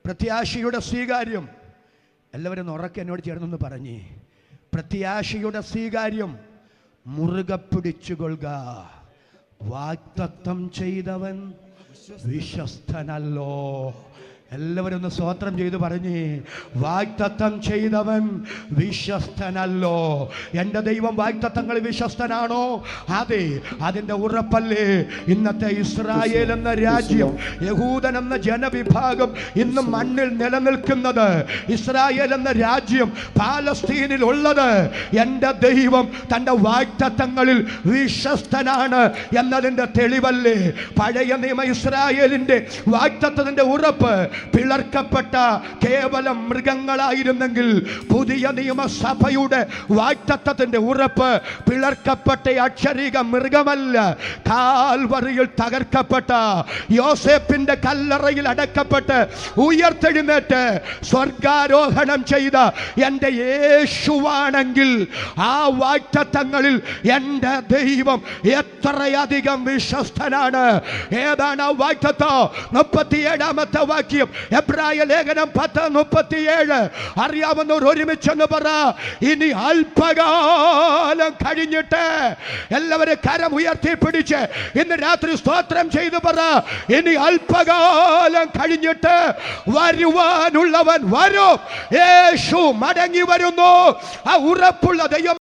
പ്രത്യാശയുടെ സ്വീകാര്യം. എല്ലാവരും ഉറക്കെ എന്നോട് ചേർന്നൊന്ന് പറഞ്ഞേ, പ്രത്യാശയുടെ സ്വീകാര്യം മുറുകെ പിടിച്ചുകൊള്ളുക. വാഗ്ദത്തം ചെയ്തവൻ വിശ്വസ്തനല്ലോ. എല്ലാവരും ഒന്ന് സ്തോത്രം ചെയ്ത് പറഞ്ഞേ, വാഗ്ദത്തം ചെയ്തവൻ വിശ്വസ്തനല്ലോ. എൻ്റെ ദൈവം വാഗ്ദത്തങ്ങൾ വിശ്വസ്തനാണോ? അതെ, അതിൻ്റെ ഉറപ്പല്ലേ ഇന്നത്തെ ഇസ്രായേൽ എന്ന രാജ്യം, യഹൂദൻ എന്ന ജനവിഭാഗം ഇന്നും മണ്ണിൽ നിലനിൽക്കുന്നത്. ഇസ്രായേൽ എന്ന രാജ്യം പാലസ്തീനിൽ ഉള്ളത്. എൻ്റെ ദൈവം തൻ്റെ വാഗ്ദത്തങ്ങളിൽ വിശ്വസ്തനാണ് എന്നതിൻ്റെ തെളിവല്ലേ പഴയ നിയമ ഇസ്രായേലിൻ്റെ വാഗ്ദത്തത്തിൻ്റെ ഉറപ്പ്. പിളർക്കപ്പെട്ട കേവലം മൃഗങ്ങളായിരുന്നെങ്കിൽ പുതിയ നിയമസഭയുടെ വാഗ്ദത്തത്തിന്റെ ഉറപ്പ് പിളർക്കപ്പെട്ട അക്ഷരിക മൃഗമല്ല, കാൽവറിയിൽ തകർക്കപ്പെട്ട യോസേപ്പിന്റെ കല്ലറയിൽ അടക്കപ്പെട്ട് ഉയർത്തെഴുന്നേറ്റ് സ്വർഗാരോഹണം ചെയ്ത എൻ്റെ യേശുവാണെങ്കിൽ ആ വാഗ്ദത്തങ്ങളിൽ എൻ്റെ ദൈവം എത്രയധികം വിശ്വസ്തനാണ്. ഏതാണ് ആ വാഗ്ദത്തം? 37-ാമത്തെ വാക്യം, എബ്രായ ലേഖനം 10:37. അറിയാവുന്നവർ ഒരുമിച്ചെന്ന് പറ. ഇനി അല്പകാലം കഴിഞ്ഞിട്ട്, എല്ലാവരും കരം ഉയർത്തി പിടിച്ച് ഇന്ന് രാത്രി സ്തോത്രം ചെയ്തു പറ. ഇനി അല്പകാലം കഴിഞ്ഞിട്ട് വരുവാനുള്ളവൻ വരും. യേശു മടങ്ങി വരുന്നു. ആ ഉറപ്പുള്ള ദൈവം